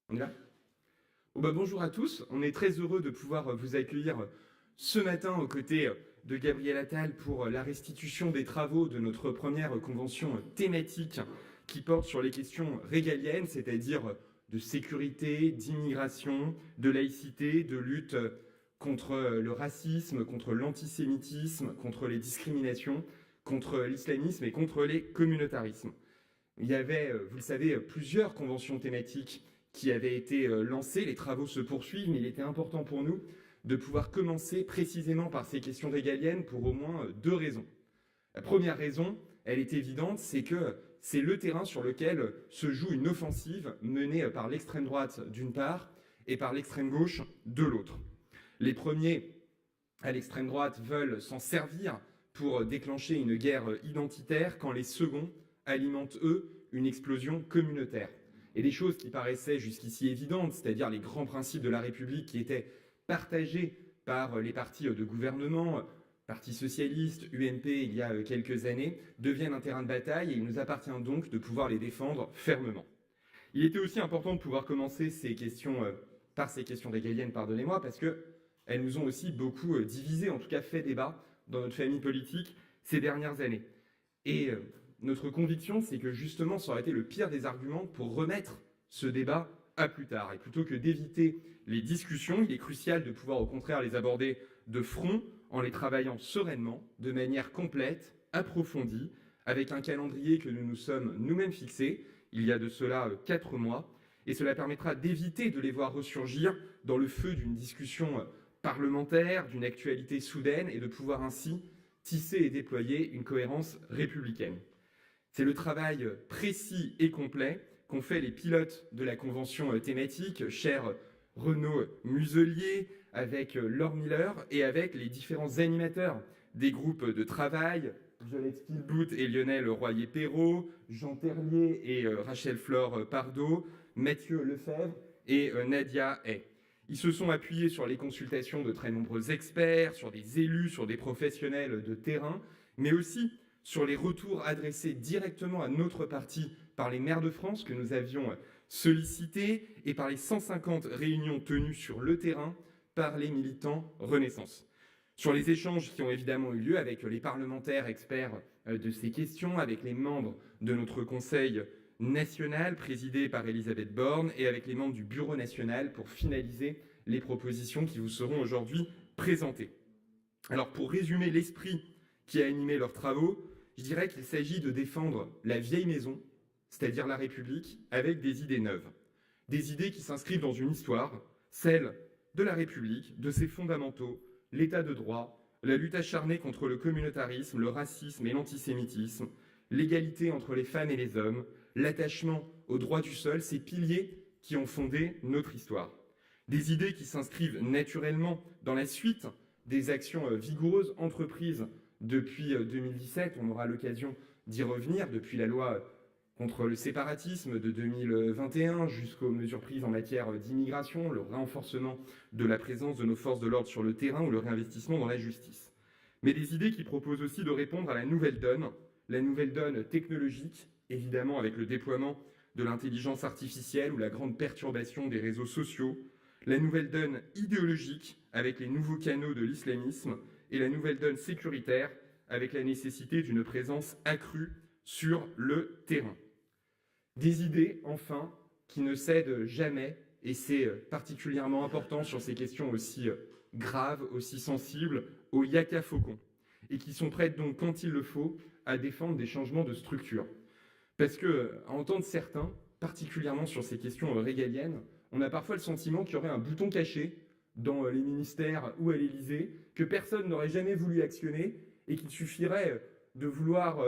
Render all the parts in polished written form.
On y va? Bonjour à tous, on est très heureux de pouvoir vous accueillir ce matin aux côtés de Gabriel Attal pour la restitution des travaux de notre première convention thématique qui porte sur les questions régaliennes, c'est-à-dire de sécurité, d'immigration, de laïcité, de lutte contre le racisme, contre l'antisémitisme, contre les discriminations, contre l'islamisme et contre les communautarismes. Il y avait, vous le savez, plusieurs conventions thématiques qui avaient été lancées. Les travaux se poursuivent, mais il était important pour nous de pouvoir commencer précisément par ces questions régaliennes pour au moins deux raisons. La première raison, elle est évidente, c'est que c'est le terrain sur lequel se joue une offensive menée par l'extrême droite d'une part et par l'extrême gauche de l'autre. Les premiers, à l'extrême droite, veulent s'en servir pour déclencher une guerre identitaire, quand les seconds alimentent, eux, une explosion communautaire. Et des choses qui paraissaient jusqu'ici évidentes, c'est-à-dire les grands principes de la République qui étaient partagés par les partis de gouvernement, Parti socialiste, UMP, il y a quelques années, deviennent un terrain de bataille et il nous appartient donc de pouvoir les défendre fermement. Il était aussi important de pouvoir commencer ces questions par ces questions régaliennes, pardonnez-moi, parce qu'elles nous ont aussi beaucoup divisés, en tout cas fait débat dans notre famille politique ces dernières années. Et notre conviction, c'est que justement, ça aurait été le pire des arguments pour remettre ce débat à plus tard. Et plutôt que d'éviter les discussions, il est crucial de pouvoir au contraire les aborder de front, en les travaillant sereinement, de manière complète, approfondie, avec un calendrier que nous nous sommes nous-mêmes fixé, il y a de cela 4 mois, et cela permettra d'éviter de les voir ressurgir dans le feu d'une discussion parlementaire, d'une actualité soudaine, et de pouvoir ainsi tisser et déployer une cohérence républicaine. C'est le travail précis et complet qu'ont fait les pilotes de la convention thématique, cher Renaud Muselier, avec Laure Miller et avec les différents animateurs des groupes de travail, Violette Spielbout et Lionel Royer-Perrault, Jean Terlier et Rachel Flore Pardo, Mathieu Lefebvre et Nadia Hay. Ils se sont appuyés sur les consultations de très nombreux experts, sur des élus, sur des professionnels de terrain, mais aussi sur les retours adressés directement à notre parti par les maires de France que nous avions sollicités et par les 150 réunions tenues sur le terrain par les militants Renaissance. Sur les échanges qui ont évidemment eu lieu avec les parlementaires experts de ces questions, avec les membres de notre Conseil national présidé par Elisabeth Borne et avec les membres du Bureau national pour finaliser les propositions qui vous seront aujourd'hui présentées. Alors pour résumer l'esprit qui a animé leurs travaux, je dirais qu'il s'agit de défendre la vieille maison, c'est-à-dire la République, avec des idées neuves. Des idées qui s'inscrivent dans une histoire, celle de la République, de ses fondamentaux, l'état de droit, la lutte acharnée contre le communautarisme, le racisme et l'antisémitisme, l'égalité entre les femmes et les hommes, l'attachement au droit du sol, ces piliers qui ont fondé notre histoire. Des idées qui s'inscrivent naturellement dans la suite des actions vigoureuses entreprises depuis 2017, on aura l'occasion d'y revenir, depuis la loi contre le séparatisme de 2021 jusqu'aux mesures prises en matière d'immigration, le renforcement de la présence de nos forces de l'ordre sur le terrain ou le réinvestissement dans la justice. Mais des idées qui proposent aussi de répondre à la nouvelle donne technologique, évidemment avec le déploiement de l'intelligence artificielle ou la grande perturbation des réseaux sociaux, la nouvelle donne idéologique avec les nouveaux canaux de l'islamisme et la nouvelle donne sécuritaire avec la nécessité d'une présence accrue sur le terrain. Des idées, enfin, qui ne cèdent jamais, et c'est particulièrement important sur ces questions aussi graves, aussi sensibles, au yaka faucon, et qui sont prêtes donc, quand il le faut, à défendre des changements de structure. Parce que, à entendre certains, particulièrement sur ces questions régaliennes, on a parfois le sentiment qu'il y aurait un bouton caché dans les ministères ou à l'Élysée, que personne n'aurait jamais voulu actionner, et qu'il suffirait de vouloir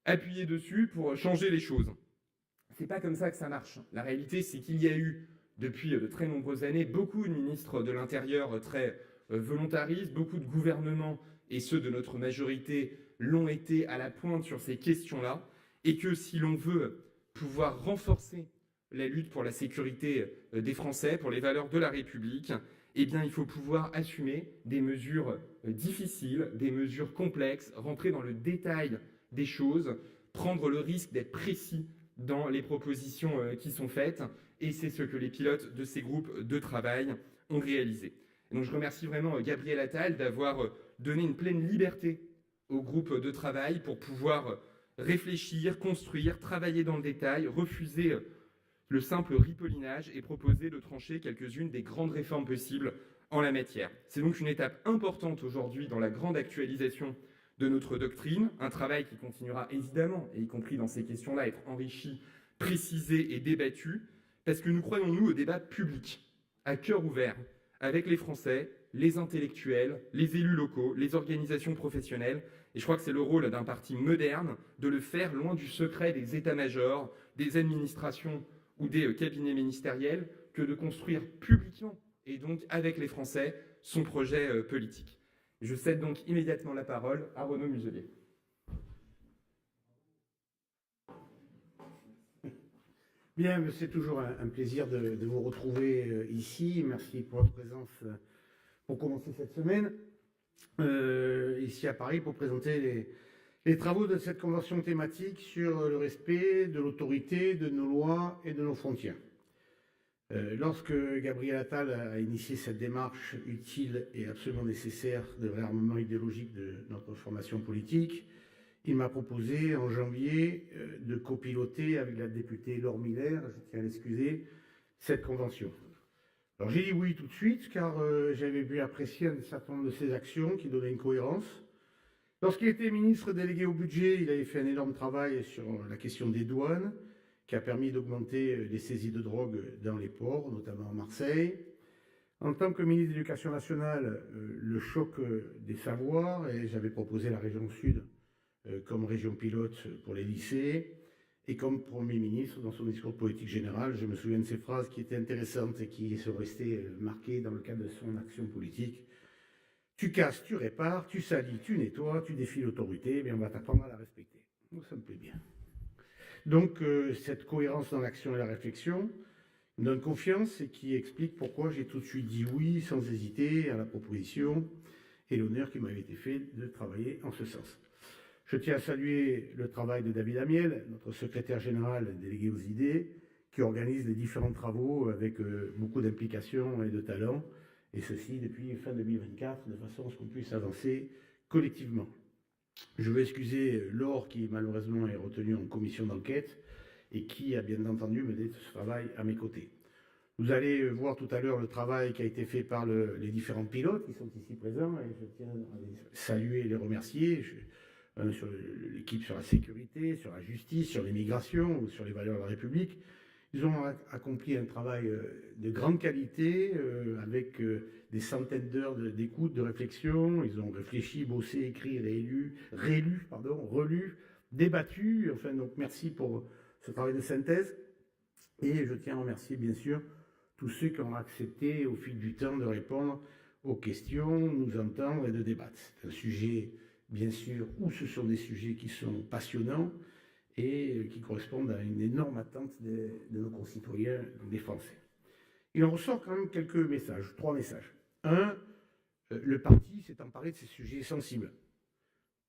appuyer dessus pour changer les choses. C'est pas comme ça que ça marche. La réalité, c'est qu'il y a eu, depuis de très nombreuses années, beaucoup de ministres de l'Intérieur très volontaristes, beaucoup de gouvernements, et ceux de notre majorité, l'ont été à la pointe sur ces questions-là, et que si l'on veut pouvoir renforcer la lutte pour la sécurité des Français, pour les valeurs de la République, eh bien, il faut pouvoir assumer des mesures difficiles, des mesures complexes, rentrer dans le détail des choses, prendre le risque d'être précis dans les propositions qui sont faites et c'est ce que les pilotes de ces groupes de travail ont réalisé. Et donc je remercie vraiment Gabriel Attal d'avoir donné une pleine liberté au groupe de travail pour pouvoir réfléchir, construire, travailler dans le détail, refuser le simple ripollinage et proposer de trancher quelques-unes des grandes réformes possibles en la matière. C'est donc une étape importante aujourd'hui dans la grande actualisation de notre doctrine, un travail qui continuera évidemment, et y compris dans ces questions-là, à être enrichi, précisé et débattu, parce que nous croyons, nous, au débat public, à cœur ouvert, avec les Français, les intellectuels, les élus locaux, les organisations professionnelles, et je crois que c'est le rôle d'un parti moderne de le faire loin du secret des états-majors, des administrations ou des cabinets ministériels, que de construire publiquement, et donc avec les Français, son projet politique. Je cède donc immédiatement la parole à Renaud Muselier. Bien, c'est toujours un plaisir de vous retrouver ici. Merci pour votre présence pour commencer cette semaine, ici à Paris, pour présenter les travaux de cette convention thématique sur le respect de l'autorité, de nos lois et de nos frontières. Lorsque Gabriel Attal a initié cette démarche utile et absolument nécessaire de réarmement idéologique de notre formation politique, il m'a proposé en janvier de copiloter avec la députée Laure Miller, je tiens à l'excuser, cette convention. Alors j'ai dit oui tout de suite car j'avais pu apprécier un certain nombre de ses actions qui donnaient une cohérence. Lorsqu'il était ministre délégué au budget, il avait fait un énorme travail sur la question des douanes, qui a permis d'augmenter les saisies de drogue dans les ports, notamment à Marseille. En tant que ministre de l'Éducation nationale, le choc des savoirs, et j'avais proposé la région Sud comme région pilote pour les lycées, et comme Premier ministre, dans son discours de politique générale, je me souviens de ces phrases qui étaient intéressantes et qui sont restées marquées dans le cadre de son action politique. Tu casses, tu répares, tu salis, tu nettoies, tu défies l'autorité, mais on va t'apprendre à la respecter. Donc ça me plaît bien. Donc cette cohérence dans l'action et la réflexion me donne confiance et qui explique pourquoi j'ai tout de suite dit oui sans hésiter à la proposition et l'honneur qui m'avait été fait de travailler en ce sens. Je tiens à saluer le travail de David Amiel, notre secrétaire général délégué aux idées, qui organise les différents travaux avec beaucoup d'implication et de talent, et ceci depuis fin 2024, de façon à ce qu'on puisse avancer collectivement. Je veux excuser Laure qui malheureusement est retenue en commission d'enquête et qui a bien entendu mené ce travail à mes côtés. Vous allez voir tout à l'heure le travail qui a été fait par les différents pilotes qui sont ici présents et je tiens à les saluer et les remercier. Sur l'équipe sur la sécurité, sur la justice, sur l'immigration, sur les valeurs de la République. Ils ont accompli un travail de grande qualité avec des centaines d'heures d'écoute, de réflexion. Ils ont réfléchi, bossé, écrit, relu, débattu. Enfin, donc merci pour ce travail de synthèse. Et je tiens à remercier bien sûr tous ceux qui ont accepté au fil du temps de répondre aux questions, nous entendre et de débattre. C'est un sujet, bien sûr, où ce sont des sujets qui sont passionnants et qui correspondent à une énorme attente de nos concitoyens, des Français. Il en ressort quand même quelques messages, 3 messages. 1, le parti s'est emparé de ces sujets sensibles.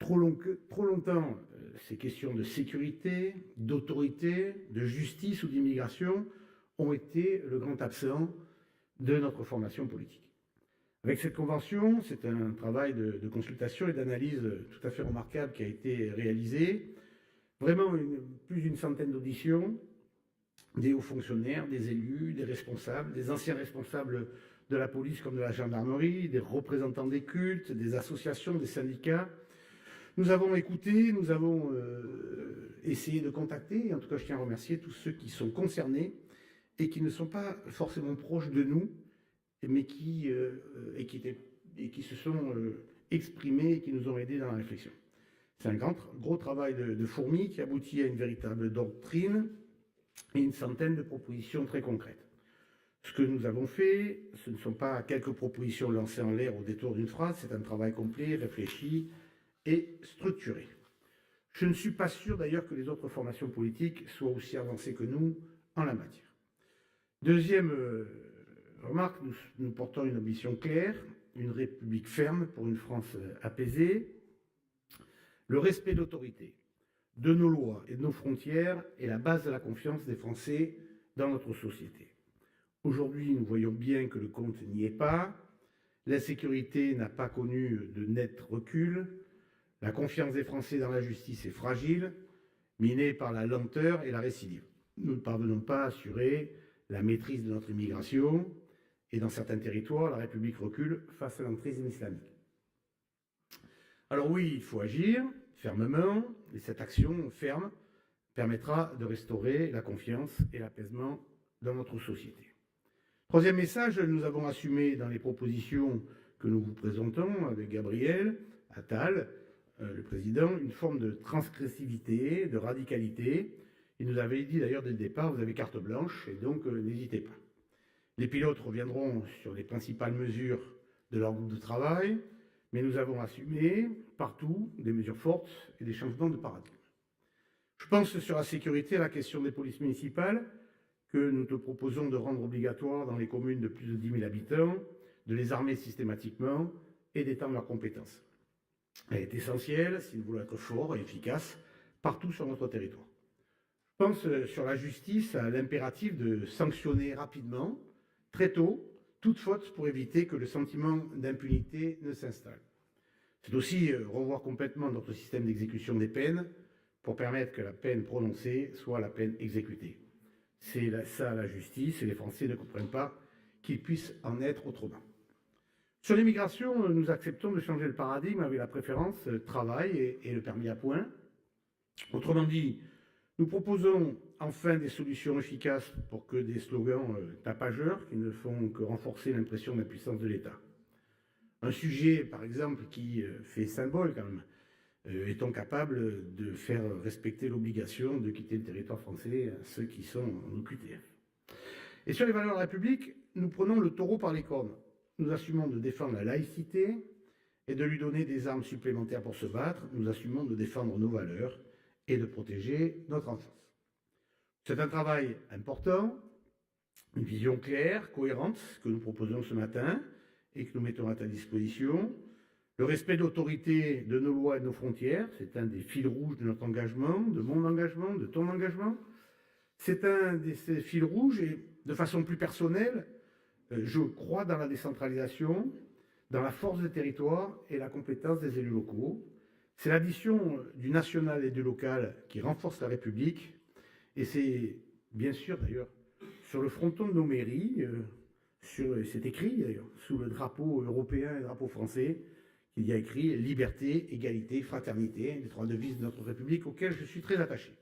Trop longtemps, ces questions de sécurité, d'autorité, de justice ou d'immigration ont été le grand absent de notre formation politique. Avec cette convention, c'est un travail de consultation et d'analyse tout à fait remarquable qui a été réalisé. Vraiment plus d'une centaine d'auditions, des hauts fonctionnaires, des élus, des responsables, des anciens responsables de la police comme de la gendarmerie, des représentants des cultes, des associations, des syndicats. Nous avons écouté, nous avons essayé de contacter, et en tout cas je tiens à remercier tous ceux qui sont concernés et qui ne sont pas forcément proches de nous, mais qui se sont exprimés et qui nous ont aidés dans la réflexion. C'est un gros travail de fourmi qui aboutit à une véritable doctrine et une centaine de propositions très concrètes. Ce que nous avons fait, ce ne sont pas quelques propositions lancées en l'air au détour d'une phrase, c'est un travail complet, réfléchi et structuré. Je ne suis pas sûr d'ailleurs que les autres formations politiques soient aussi avancées que nous en la matière. Deuxième remarque, nous portons une ambition claire, une République ferme pour une France apaisée. Le respect de l'autorité, de nos lois et de nos frontières est la base de la confiance des Français dans notre société. Aujourd'hui, nous voyons bien que le compte n'y est pas. L'insécurité n'a pas connu de net recul. La confiance des Français dans la justice est fragile, minée par la lenteur et la récidive. Nous ne parvenons pas à assurer la maîtrise de notre immigration et dans certains territoires, la République recule face à l'entrisme islamique. Alors oui, il faut agir fermement et cette action ferme permettra de restaurer la confiance et l'apaisement dans notre société. Troisième message, nous avons assumé dans les propositions que nous vous présentons avec Gabriel Attal, le président, une forme de transgressivité, de radicalité. Il nous avait dit d'ailleurs dès le départ, vous avez carte blanche et donc n'hésitez pas. Les pilotes reviendront sur les principales mesures de leur groupe de travail, mais nous avons assumé partout des mesures fortes et des changements de paradigme. Je pense sur la sécurité à la question des polices municipales que nous te proposons de rendre obligatoire dans les communes de plus de 10 000 habitants, de les armer systématiquement et d'étendre leurs compétences. Elle est essentielle si nous voulons être forts et efficaces partout sur notre territoire. Je pense sur la justice à l'impératif de sanctionner rapidement, très tôt, toute faute pour éviter que le sentiment d'impunité ne s'installe. C'est aussi revoir complètement notre système d'exécution des peines pour permettre que la peine prononcée soit la peine exécutée. C'est ça la justice et les Français ne comprennent pas qu'il puisse en être autrement. Sur l'immigration, nous acceptons de changer le paradigme avec la préférence travail et le permis à points. Autrement dit, nous proposons enfin des solutions efficaces pour que des slogans tapageurs qui ne font que renforcer l'impression d'impuissance de l'État. Un sujet, par exemple, qui fait symbole quand même. Est-on capable de faire respecter l'obligation de quitter le territoire français à ceux qui sont en OQTF? Et sur les valeurs de la République, nous prenons le taureau par les cornes. Nous assumons de défendre la laïcité et de lui donner des armes supplémentaires pour se battre. Nous assumons de défendre nos valeurs et de protéger notre enfance. C'est un travail important, une vision claire, cohérente, que nous proposons ce matin et que nous mettons à ta disposition. Le respect de l'autorité de nos lois et de nos frontières, c'est un des fils rouges de notre engagement, de mon engagement, de ton engagement. C'est un de ces fils rouges et de façon plus personnelle, je crois dans la décentralisation, dans la force des territoires et la compétence des élus locaux. C'est l'addition du national et du local qui renforce la République. Et c'est bien sûr d'ailleurs sur le fronton de nos mairies, c'est écrit d'ailleurs, sous le drapeau européen et le drapeau français, qu'il y a écrit liberté, égalité, fraternité, les trois devises de notre République auxquelles je suis très attaché.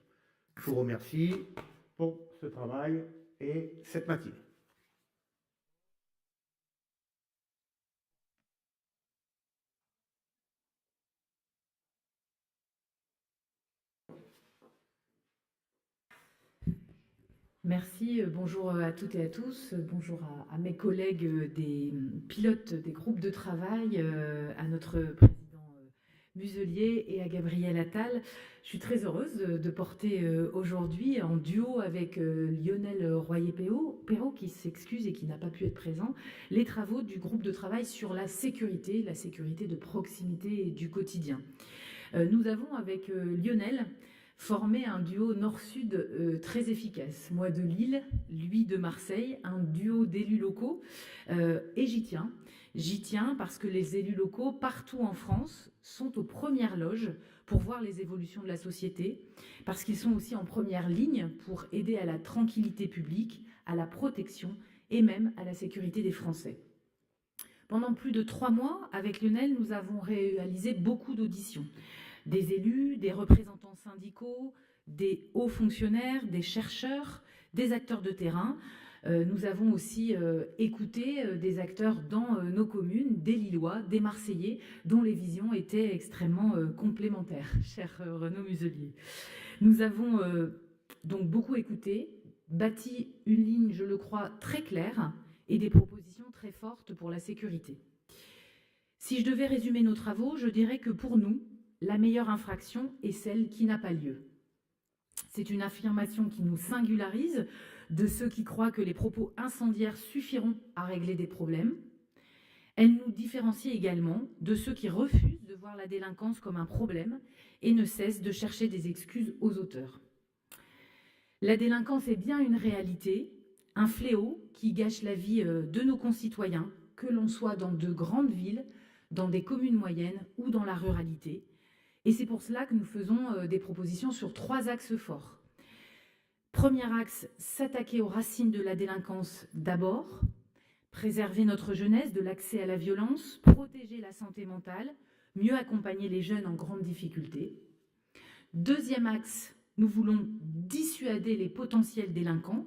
Je vous remercie pour ce travail et cette matinée. Merci, bonjour à toutes et à tous, bonjour à mes collègues des pilotes des groupes de travail, à notre président Muselier et à Gabriel Attal. Je suis très heureuse de porter aujourd'hui en duo avec Lionel Royer-Perrault qui s'excuse et qui n'a pas pu être présent, les travaux du groupe de travail sur la sécurité de proximité et du quotidien. Nous avons avec Lionel formé un duo nord-sud très efficace. Moi de Lille, lui de Marseille, un duo d'élus locaux. Et j'y tiens. J'y tiens parce que les élus locaux, partout en France, sont aux premières loges pour voir les évolutions de la société, parce qu'ils sont aussi en première ligne pour aider à la tranquillité publique, à la protection et même à la sécurité des Français. Pendant plus de 3 mois, avec Lionel, nous avons réalisé beaucoup d'auditions. Des élus, des représentants syndicaux, des hauts fonctionnaires, des chercheurs, des acteurs de terrain. Nous avons aussi écouté des acteurs dans nos communes, des Lillois, des Marseillais, dont les visions étaient extrêmement complémentaires, cher Renaud Muselier. Nous avons donc beaucoup écouté, bâti une ligne, je le crois, très claire et des propositions très fortes pour la sécurité. Si je devais résumer nos travaux, je dirais que pour nous, la meilleure infraction est celle qui n'a pas lieu. C'est une affirmation qui nous singularise de ceux qui croient que les propos incendiaires suffiront à régler des problèmes. Elle nous différencie également de ceux qui refusent de voir la délinquance comme un problème et ne cessent de chercher des excuses aux auteurs. La délinquance est bien une réalité, un fléau qui gâche la vie de nos concitoyens, que l'on soit dans de grandes villes, dans des communes moyennes ou dans la ruralité. Et c'est pour cela que nous faisons des propositions sur 3 axes forts. Premier axe, s'attaquer aux racines de la délinquance d'abord, préserver notre jeunesse de l'accès à la violence, protéger la santé mentale, mieux accompagner les jeunes en grande difficulté. Deuxième axe, nous voulons dissuader les potentiels délinquants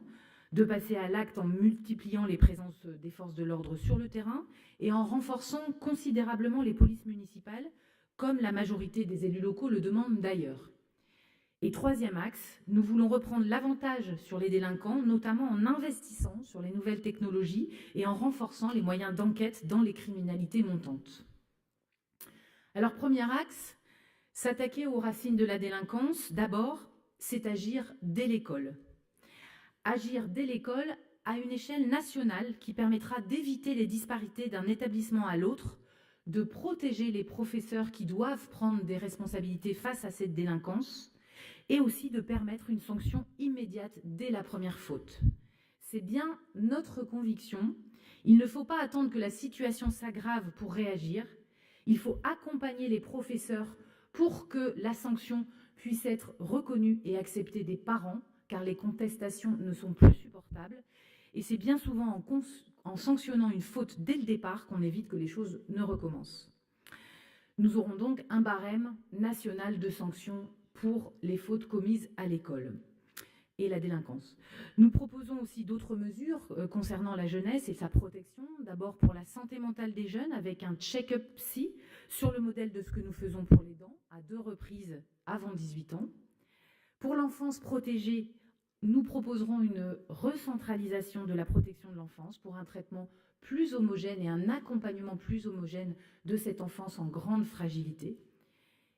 de passer à l'acte en multipliant les présences des forces de l'ordre sur le terrain et en renforçant considérablement les polices municipales, comme la majorité des élus locaux le demandent d'ailleurs. Et troisième axe, nous voulons reprendre l'avantage sur les délinquants, notamment en investissant sur les nouvelles technologies et en renforçant les moyens d'enquête dans les criminalités montantes. Alors, premier axe, s'attaquer aux racines de la délinquance, d'abord, c'est agir dès l'école. Agir dès l'école à une échelle nationale qui permettra d'éviter les disparités d'un établissement à l'autre, de protéger les professeurs qui doivent prendre des responsabilités face à cette délinquance et aussi de permettre une sanction immédiate dès la première faute. C'est bien notre conviction. Il ne faut pas attendre que la situation s'aggrave pour réagir. Il faut accompagner les professeurs pour que la sanction puisse être reconnue et acceptée des parents, car les contestations ne sont plus supportables. Et c'est bien souvent en sanctionnant une faute dès le départ qu'on évite que les choses ne recommencent. Nous aurons donc un barème national de sanctions pour les fautes commises à l'école et la délinquance. Nous proposons aussi d'autres mesures concernant la jeunesse et sa protection. D'abord pour la santé mentale des jeunes avec un check-up psy sur le modèle de ce que nous faisons pour les dents à 2 reprises avant 18 ans. Pour l'enfance protégée, nous proposerons une recentralisation de la protection de l'enfance pour un traitement plus homogène et un accompagnement plus homogène de cette enfance en grande fragilité.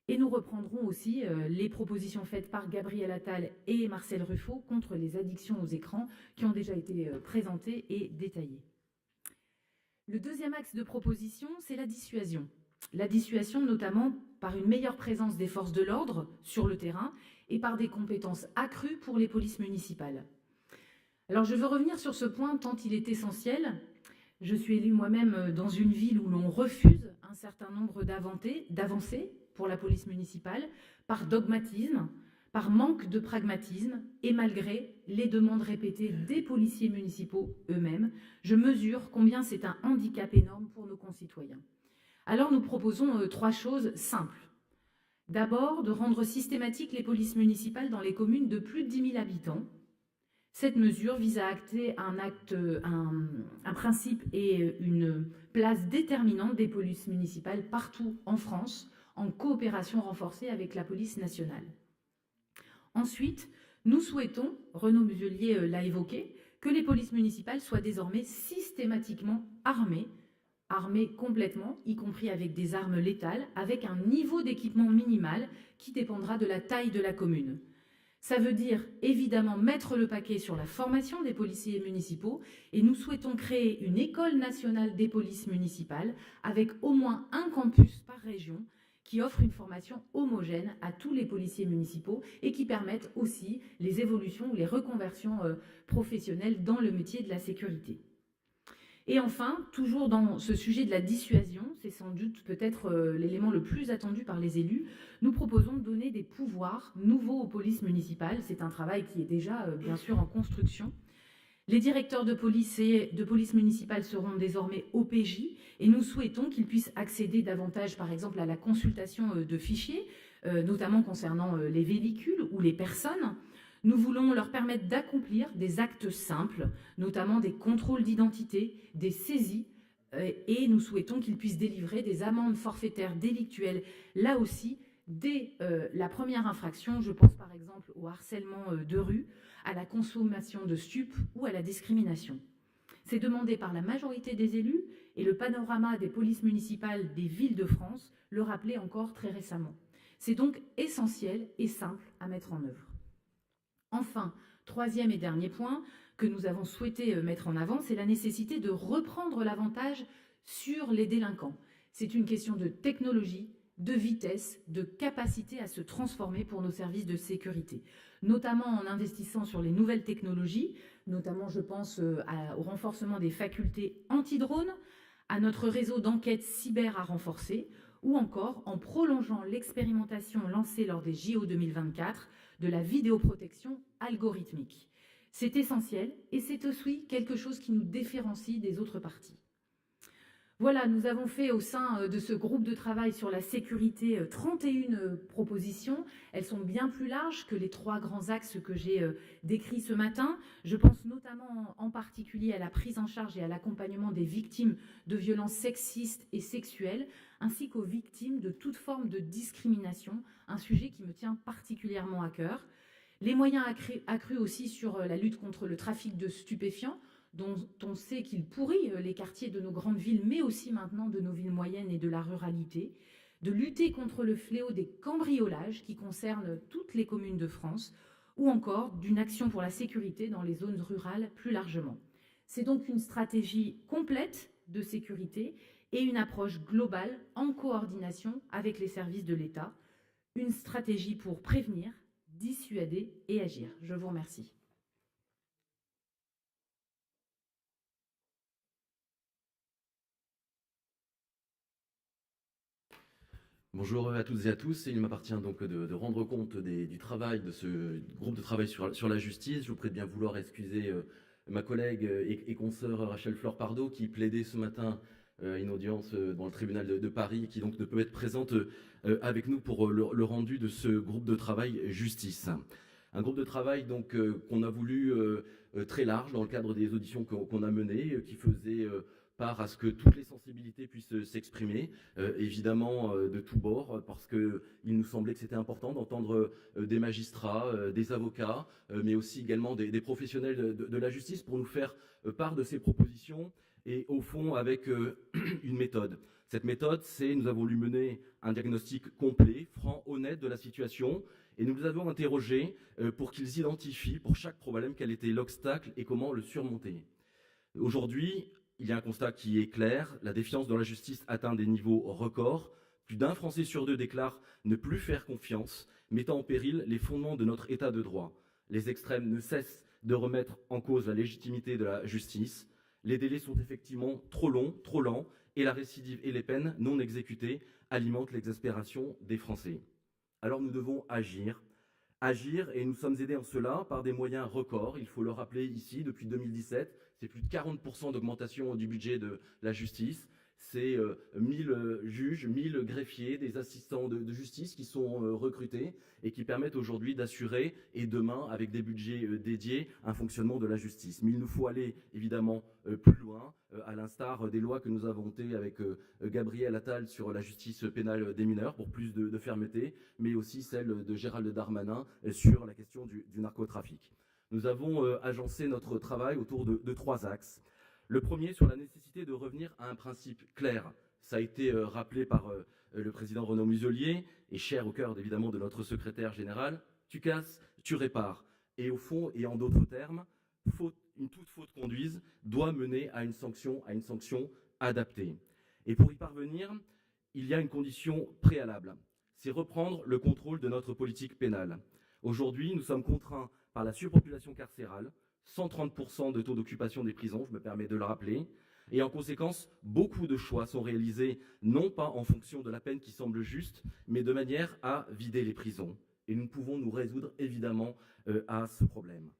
Et nous reprendrons aussi les propositions faites par Gabriel Attal et Marcel Ruffo contre les addictions aux écrans qui ont déjà été présentées et détaillées. Le deuxième axe de proposition, c'est la dissuasion. La dissuasion notamment par une meilleure présence des forces de l'ordre sur le terrain et par des compétences accrues pour les polices municipales. Alors je veux revenir sur ce point tant il est essentiel. Je suis élue moi-même dans une ville où l'on refuse un certain nombre d'avancées pour la police municipale, par dogmatisme, par manque de pragmatisme et malgré les demandes répétées des policiers municipaux eux-mêmes, je mesure combien c'est un handicap énorme pour nos concitoyens. Alors nous proposons 3 choses simples. D'abord, de rendre systématiques les polices municipales dans les communes de plus de 10 000 habitants. Cette mesure vise à acter un principe et une place déterminante des polices municipales partout en France, en coopération renforcée avec la police nationale. Ensuite, nous souhaitons, Renaud Muselier l'a évoqué, que les polices municipales soient désormais systématiquement armées complètement, y compris avec des armes létales, avec un niveau d'équipement minimal qui dépendra de la taille de la commune. Ça veut dire évidemment mettre le paquet sur la formation des policiers municipaux et nous souhaitons créer une école nationale des polices municipales avec au moins un campus par région qui offre une formation homogène à tous les policiers municipaux et qui permettent aussi les évolutions ou les reconversions professionnelles dans le métier de la sécurité. Et enfin, toujours dans ce sujet de la dissuasion, c'est sans doute peut-être l'élément le plus attendu par les élus, nous proposons de donner des pouvoirs nouveaux aux polices municipales. C'est un travail qui est déjà bien sûr en construction. Les directeurs de police et de police municipale seront désormais OPJ et nous souhaitons qu'ils puissent accéder davantage par exemple à la consultation de fichiers, notamment concernant les véhicules ou les personnes. Nous voulons leur permettre d'accomplir des actes simples, notamment des contrôles d'identité, des saisies, et nous souhaitons qu'ils puissent délivrer des amendes forfaitaires délictuelles, là aussi, dès la première infraction. Je pense par exemple au harcèlement de rue, à la consommation de stupes ou à la discrimination. C'est demandé par la majorité des élus et le panorama des polices municipales des villes de France le rappelait encore très récemment. C'est donc essentiel et simple à mettre en œuvre. Enfin, troisième et dernier point que nous avons souhaité mettre en avant, c'est la nécessité de reprendre l'avantage sur les délinquants. C'est une question de technologie de vitesse, de capacité à se transformer pour nos services de sécurité, notamment en investissant sur les nouvelles technologies, notamment je pense au renforcement des facultés anti-drones, à notre réseau d'enquête cyber à renforcer, ou encore en prolongeant l'expérimentation lancée lors des JO 2024 de la vidéoprotection algorithmique. C'est essentiel et c'est aussi quelque chose qui nous différencie des autres parties. Voilà, nous avons fait au sein de ce groupe de travail sur la sécurité 31 propositions. Elles sont bien plus larges que les 3 grands axes que j'ai décrits ce matin. Je pense notamment en particulier à la prise en charge et à l'accompagnement des victimes de violences sexistes et sexuelles, ainsi qu'aux victimes de toute forme de discrimination, un sujet qui me tient particulièrement à cœur. Les moyens accrus aussi sur la lutte contre le trafic de stupéfiants, dont on sait qu'il pourrit les quartiers de nos grandes villes, mais aussi maintenant de nos villes moyennes et de la ruralité, de lutter contre le fléau des cambriolages qui concernent toutes les communes de France, ou encore d'une action pour la sécurité dans les zones rurales plus largement. C'est donc une stratégie complète de sécurité et une approche globale en coordination avec les services de l'État, une stratégie pour prévenir, dissuader et agir. Je vous remercie. Bonjour à toutes et à tous. Il m'appartient donc de rendre compte du travail de ce groupe de travail sur la justice. Je vous prie de bien vouloir excuser ma collègue et consoeur Rachel Fleur-Pardo qui plaidait ce matin à une audience dans le tribunal de Paris, qui donc ne peut être présente avec nous pour le rendu de ce groupe de travail justice. Un groupe de travail donc qu'on a voulu très large dans le cadre des auditions qu'on a menées, qui faisait part à ce que toutes les sensibilités puissent s'exprimer, évidemment de tous bords, parce qu'il nous semblait que c'était important d'entendre des magistrats, des avocats, mais aussi également des professionnels de la justice pour nous faire part de ces propositions, et au fond avec une méthode. Cette méthode, c'est nous avons voulu mener un diagnostic complet, franc, honnête de la situation, et nous les avons interrogés pour qu'ils identifient pour chaque problème quel était l'obstacle et comment le surmonter. Aujourd'hui, il y a un constat qui est clair, la défiance dans la justice atteint des niveaux records. Plus d'un Français sur 2 déclare ne plus faire confiance, mettant en péril les fondements de notre état de droit. Les extrêmes ne cessent de remettre en cause la légitimité de la justice. Les délais sont effectivement trop longs, trop lents, et la récidive et les peines non exécutées alimentent l'exaspération des Français. Alors nous devons agir, et nous sommes aidés en cela par des moyens records. Il faut le rappeler ici, depuis 2017, c'est plus de 40% d'augmentation du budget de la justice. C'est 1000 juges, 1000 greffiers, des assistants de justice qui sont recrutés et qui permettent aujourd'hui d'assurer, et demain, avec des budgets dédiés, un fonctionnement de la justice. Mais il nous faut aller évidemment plus loin, à l'instar des lois que nous avons votées avec Gabriel Attal sur la justice pénale des mineurs pour plus de fermeté, mais aussi celle de Gérald Darmanin sur la question du narcotrafic. Nous avons agencé notre travail autour de 3 axes. Le premier sur la nécessité de revenir à un principe clair. Ça a été rappelé par le président Renaud Muselier, et cher au cœur évidemment de notre secrétaire général. Tu casses, tu répares. Et au fond, et en d'autres termes, toute faute conduise doit mener à une sanction adaptée. Et pour y parvenir, il y a une condition préalable. C'est reprendre le contrôle de notre politique pénale. Aujourd'hui, nous sommes contraints par la surpopulation carcérale, 130% de taux d'occupation des prisons, je me permets de le rappeler, et en conséquence, beaucoup de choix sont réalisés non pas en fonction de la peine qui semble juste, mais de manière à vider les prisons. Et nous ne pouvons nous résoudre évidemment à ce problème.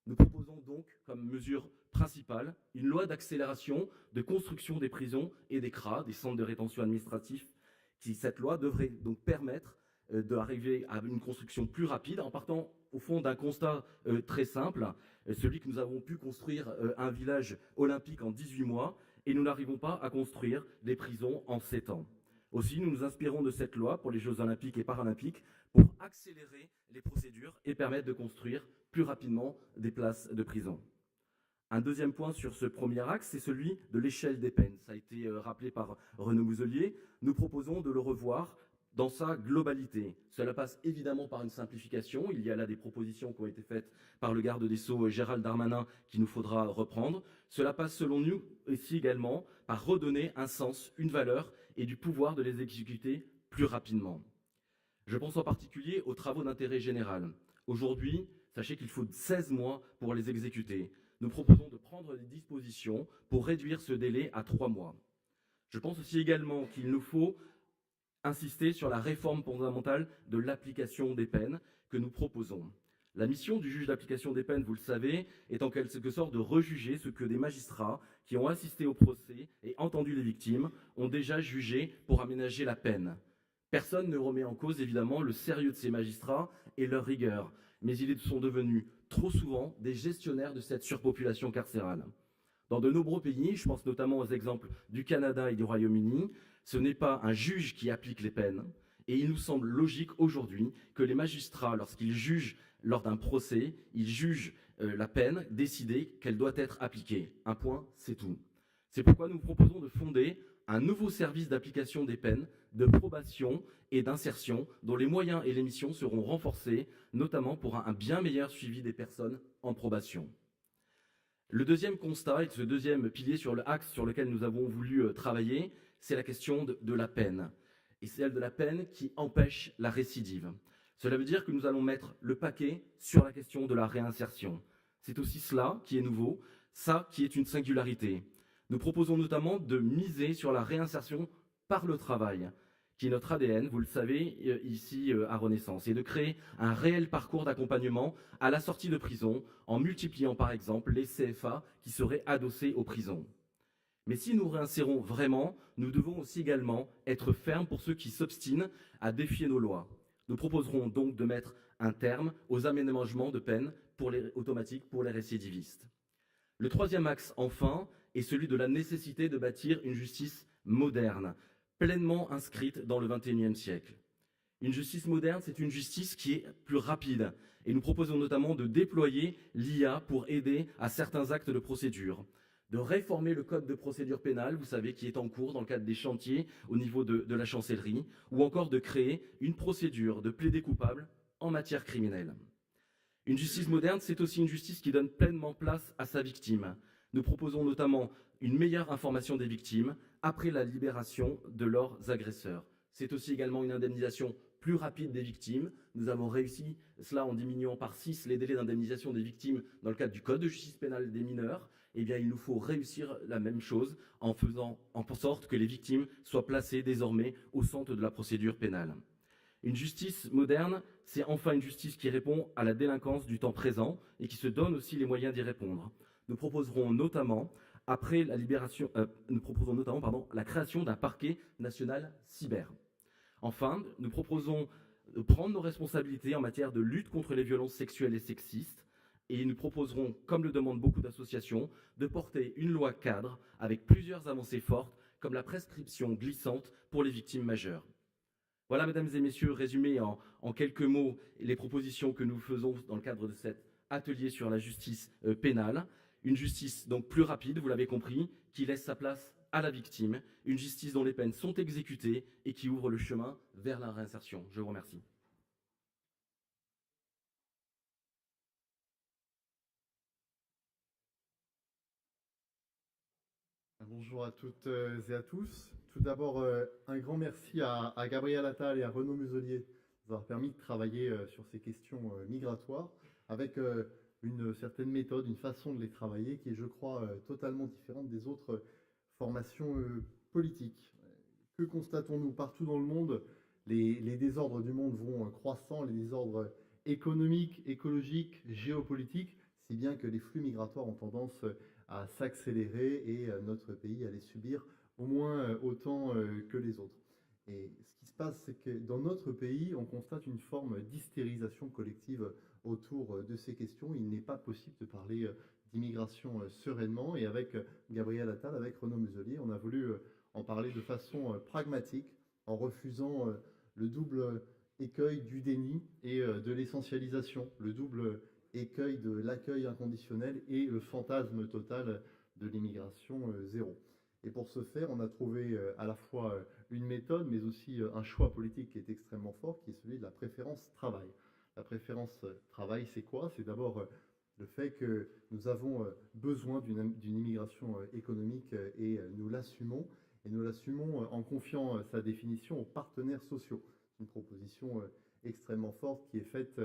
Nous proposons donc comme mesure principale une loi d'accélération de construction des prisons et des CRA, des centres de rétention administratifs. Cette loi devrait donc permettre d'arriver à une construction plus rapide en partant au fond d'un constat très simple, celui que nous avons pu construire un village olympique en 18 mois et nous n'arrivons pas à construire des prisons en 7 ans. Aussi, nous nous inspirons de cette loi pour les Jeux olympiques et paralympiques pour accélérer les procédures et permettre de construire plus rapidement des places de prison. Un deuxième point sur ce premier axe, c'est celui de l'échelle des peines. Ça a été rappelé par Renaud Muselier. Nous proposons de le revoir dans sa globalité. Cela passe évidemment par une simplification. Il y a là des propositions qui ont été faites par le garde des Sceaux Gérald Darmanin qu'il nous faudra reprendre. Cela passe selon nous ici également par redonner un sens, une valeur et du pouvoir de les exécuter plus rapidement. Je pense en particulier aux travaux d'intérêt général. Aujourd'hui, sachez qu'il faut 16 mois pour les exécuter. Nous proposons de prendre des dispositions pour réduire ce délai à 3 mois. Je pense aussi également qu'il nous faut insister sur la réforme fondamentale de l'application des peines que nous proposons. La mission du juge d'application des peines, vous le savez, est en quelque sorte de rejuger ce que des magistrats qui ont assisté au procès et entendu les victimes ont déjà jugé pour aménager la peine. Personne ne remet en cause évidemment le sérieux de ces magistrats et leur rigueur, mais ils sont devenus trop souvent des gestionnaires de cette surpopulation carcérale. Dans de nombreux pays, je pense notamment aux exemples du Canada et du Royaume-Uni, ce n'est pas un juge qui applique les peines, et il nous semble logique aujourd'hui que les magistrats, lorsqu'ils jugent lors d'un procès, ils jugent la peine, décider qu'elle doit être appliquée. Un point, c'est tout. C'est pourquoi nous proposons de fonder un nouveau service d'application des peines, de probation et d'insertion, dont les moyens et les missions seront renforcés, notamment pour un bien meilleur suivi des personnes en probation. Le deuxième constat, et ce deuxième pilier sur l'axe sur lequel nous avons voulu travailler, c'est la question de la peine. Et celle de la peine qui empêche la récidive. Cela veut dire que nous allons mettre le paquet sur la question de la réinsertion. C'est aussi cela qui est nouveau, ça qui est une singularité. Nous proposons notamment de miser sur la réinsertion par le travail, qui est notre ADN, vous le savez, ici à Renaissance, et de créer un réel parcours d'accompagnement à la sortie de prison, en multipliant par exemple les CFA qui seraient adossés aux prisons. Mais si nous réinsérons vraiment, nous devons aussi également être fermes pour ceux qui s'obstinent à défier nos lois. Nous proposerons donc de mettre un terme aux aménagements de peine automatiques pour les récidivistes. Le troisième axe, enfin, est celui de la nécessité de bâtir une justice moderne, pleinement inscrite dans le XXIe siècle. Une justice moderne, c'est une justice qui est plus rapide. Et nous proposons notamment de déployer l'IA pour aider à certains actes de procédure, de réformer le code de procédure pénale, vous savez, qui est en cours dans le cadre des chantiers au niveau de la chancellerie, ou encore de créer une procédure de plaider coupable en matière criminelle. Une justice moderne, c'est aussi une justice qui donne pleinement place à sa victime. Nous proposons notamment une meilleure information des victimes après la libération de leurs agresseurs. C'est aussi également une indemnisation plus rapide des victimes. Nous avons réussi cela en diminuant par 6 les délais d'indemnisation des victimes dans le cadre du Code de justice pénale des mineurs. Eh bien, il nous faut réussir la même chose en faisant en sorte que les victimes soient placées désormais au centre de la procédure pénale. Une justice moderne, c'est enfin une justice qui répond à la délinquance du temps présent et qui se donne aussi les moyens d'y répondre. Nous proposerons notamment, après la libération, la création d'un parquet national cyber. Enfin, nous proposons de prendre nos responsabilités en matière de lutte contre les violences sexuelles et sexistes. Et nous proposerons, comme le demandent beaucoup d'associations, de porter une loi cadre avec plusieurs avancées fortes, comme la prescription glissante pour les victimes majeures. Voilà, mesdames et messieurs, résumé en quelques mots les propositions que nous faisons dans le cadre de cet atelier sur la justice pénale. Une justice donc plus rapide, vous l'avez compris, qui laisse sa place à la victime. Une justice dont les peines sont exécutées et qui ouvre le chemin vers la réinsertion. Je vous remercie. Bonjour à toutes et à tous. Tout d'abord, un grand merci à Gabriel Attal et à Renaud Muselier d'avoir permis de travailler sur ces questions migratoires avec une certaine méthode, une façon de les travailler qui est, je crois, totalement différente des autres formations politiques. Que constatons-nous partout dans le monde? Les désordres du monde vont croissant, les désordres économiques, écologiques, géopolitiques, si bien que les flux migratoires ont tendance à s'accélérer et notre pays à les subir au moins autant que les autres. Et ce qui se passe, c'est que dans notre pays, on constate une forme d'hystérisation collective autour de ces questions. Il n'est pas possible de parler d'immigration sereinement. Et avec Gabriel Attal, avec Renaud Muselier, on a voulu en parler de façon pragmatique, en refusant le double écueil du déni et de l'essentialisation, le double écueil de l'accueil inconditionnel et le fantasme total de l'immigration zéro. Et pour ce faire, on a trouvé à la fois une méthode, mais aussi un choix politique qui est extrêmement fort, qui est celui de la préférence travail. La préférence travail, c'est quoi? C'est d'abord le fait que nous avons besoin d'une immigration économique et nous l'assumons. Et nous l'assumons en confiant sa définition aux partenaires sociaux. Une proposition extrêmement forte qui est faite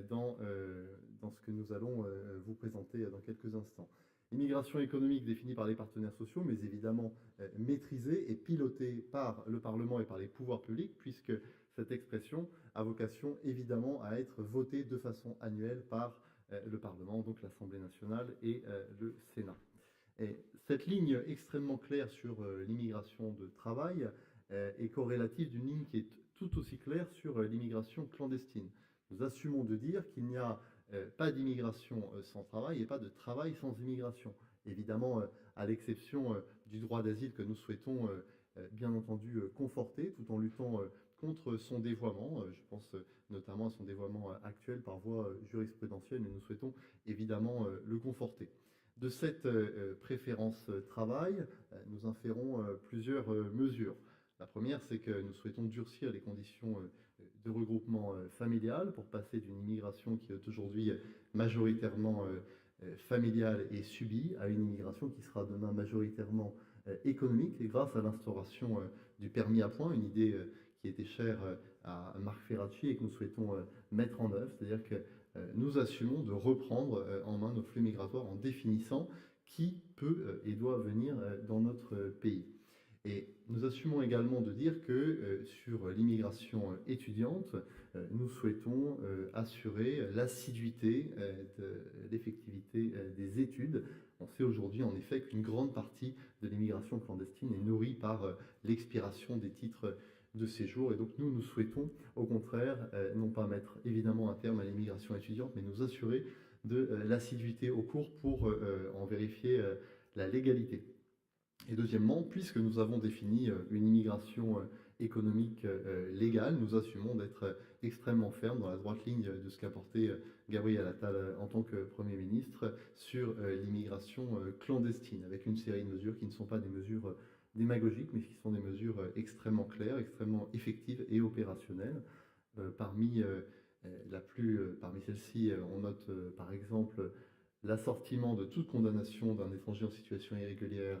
dans ce que nous allons vous présenter dans quelques instants. Immigration économique définie par les partenaires sociaux, mais évidemment maîtrisée et pilotée par le Parlement et par les pouvoirs publics, puisque cette expression a vocation évidemment à être votée de façon annuelle par le Parlement, donc l'Assemblée nationale et le Sénat. Et cette ligne extrêmement claire sur l'immigration de travail est corrélative d'une ligne qui est tout aussi claire sur l'immigration clandestine. Nous assumons de dire qu'il n'y a pas d'immigration sans travail et pas de travail sans immigration. Évidemment, à l'exception du droit d'asile que nous souhaitons bien entendu conforter tout en luttant contre son dévoiement. Je pense notamment à son dévoiement actuel par voie jurisprudentielle, mais nous souhaitons évidemment le conforter. De cette préférence travail, nous inférons plusieurs mesures. La première, c'est que nous souhaitons durcir les conditions de regroupement familial pour passer d'une immigration qui est aujourd'hui majoritairement familiale et subie à une immigration qui sera demain majoritairement économique, et grâce à l'instauration du permis à points, une idée qui était chère à Marc Ferracci et que nous souhaitons mettre en œuvre, c'est-à-dire que nous assumons de reprendre en main nos flux migratoires en définissant qui peut et doit venir dans notre pays. Et nous assumons également de dire que sur l'immigration étudiante, nous souhaitons assurer l'assiduité de l'effectivité des études. On sait aujourd'hui en effet qu'une grande partie de l'immigration clandestine est nourrie par l'expiration des titres de séjour. Et donc nous souhaitons au contraire non pas mettre évidemment un terme à l'immigration étudiante, mais nous assurer de l'assiduité au cours pour en vérifier la légalité. Et deuxièmement, puisque nous avons défini une immigration économique légale, nous assumons d'être extrêmement fermes dans la droite ligne de ce qu'a porté Gabriel Attal en tant que Premier ministre sur l'immigration clandestine, avec une série de mesures qui ne sont pas des mesures démagogiques, mais qui sont des mesures extrêmement claires, extrêmement effectives et opérationnelles. Parmi celles-ci, on note par exemple l'assortiment de toute condamnation d'un étranger en situation irrégulière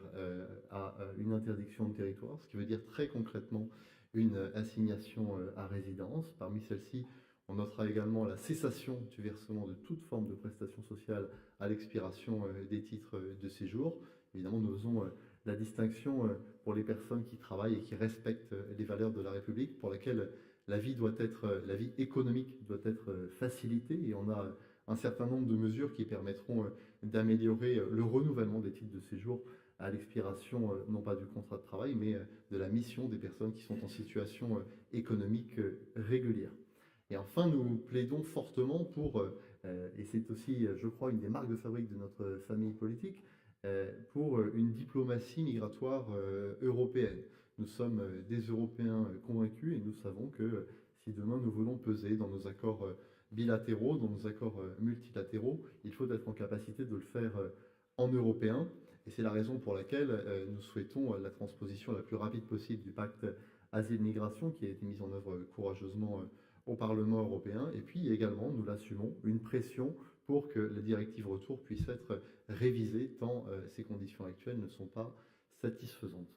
à une interdiction de territoire, ce qui veut dire très concrètement une assignation à résidence. Parmi celles-ci, on notera également la cessation du versement de toute forme de prestation sociale à l'expiration des titres de séjour. Évidemment, nous faisons la distinction pour les personnes qui travaillent et qui respectent les valeurs de la République, pour laquelle la vie économique doit être facilitée, et on a un certain nombre de mesures qui permettront d'améliorer le renouvellement des titres de séjour à l'expiration, non pas du contrat de travail, mais de la mission des personnes qui sont en situation économique régulière. Et enfin, nous plaidons fortement pour, et c'est aussi, je crois, une des marques de fabrique de notre famille politique, pour une diplomatie migratoire européenne. Nous sommes des Européens convaincus et nous savons que si demain nous voulons peser dans nos accords bilatéraux, dans nos accords multilatéraux, il faut être en capacité de le faire en européen. Et c'est la raison pour laquelle nous souhaitons la transposition la plus rapide possible du pacte Asile-Migration qui a été mise en œuvre courageusement au Parlement européen. Et puis également, nous l'assumons, une pression pour que la directive retour puisse être révisée tant ces conditions actuelles ne sont pas satisfaisantes.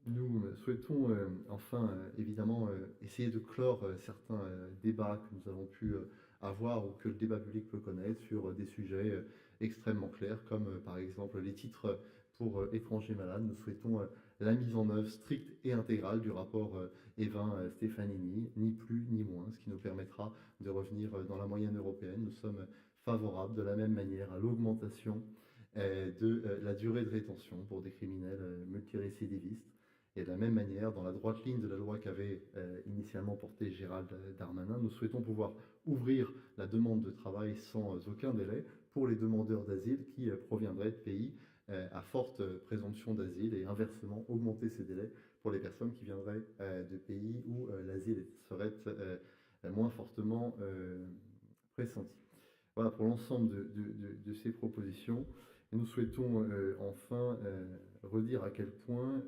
Nous souhaitons enfin évidemment essayer de clore certains débats que nous avons pu avoir ou que le débat public peut connaître sur des sujets extrêmement clairs comme par exemple les titres pour étrangers malades. Nous souhaitons la mise en œuvre stricte et intégrale du rapport Evin-Stefanini, ni plus ni moins, ce qui nous permettra de revenir dans la moyenne européenne. Nous sommes favorables de la même manière à l'augmentation de la durée de rétention pour des criminels multirécidivistes. Et de la même manière, dans la droite ligne de la loi qu'avait initialement portée Gérald Darmanin, nous souhaitons pouvoir ouvrir la demande de travail sans aucun délai pour les demandeurs d'asile qui proviendraient de pays à forte présomption d'asile, et inversement augmenter ces délais pour les personnes qui viendraient de pays où l'asile serait moins fortement pressenti. Voilà pour l'ensemble de ces propositions. Et nous souhaitons enfin redire à quel point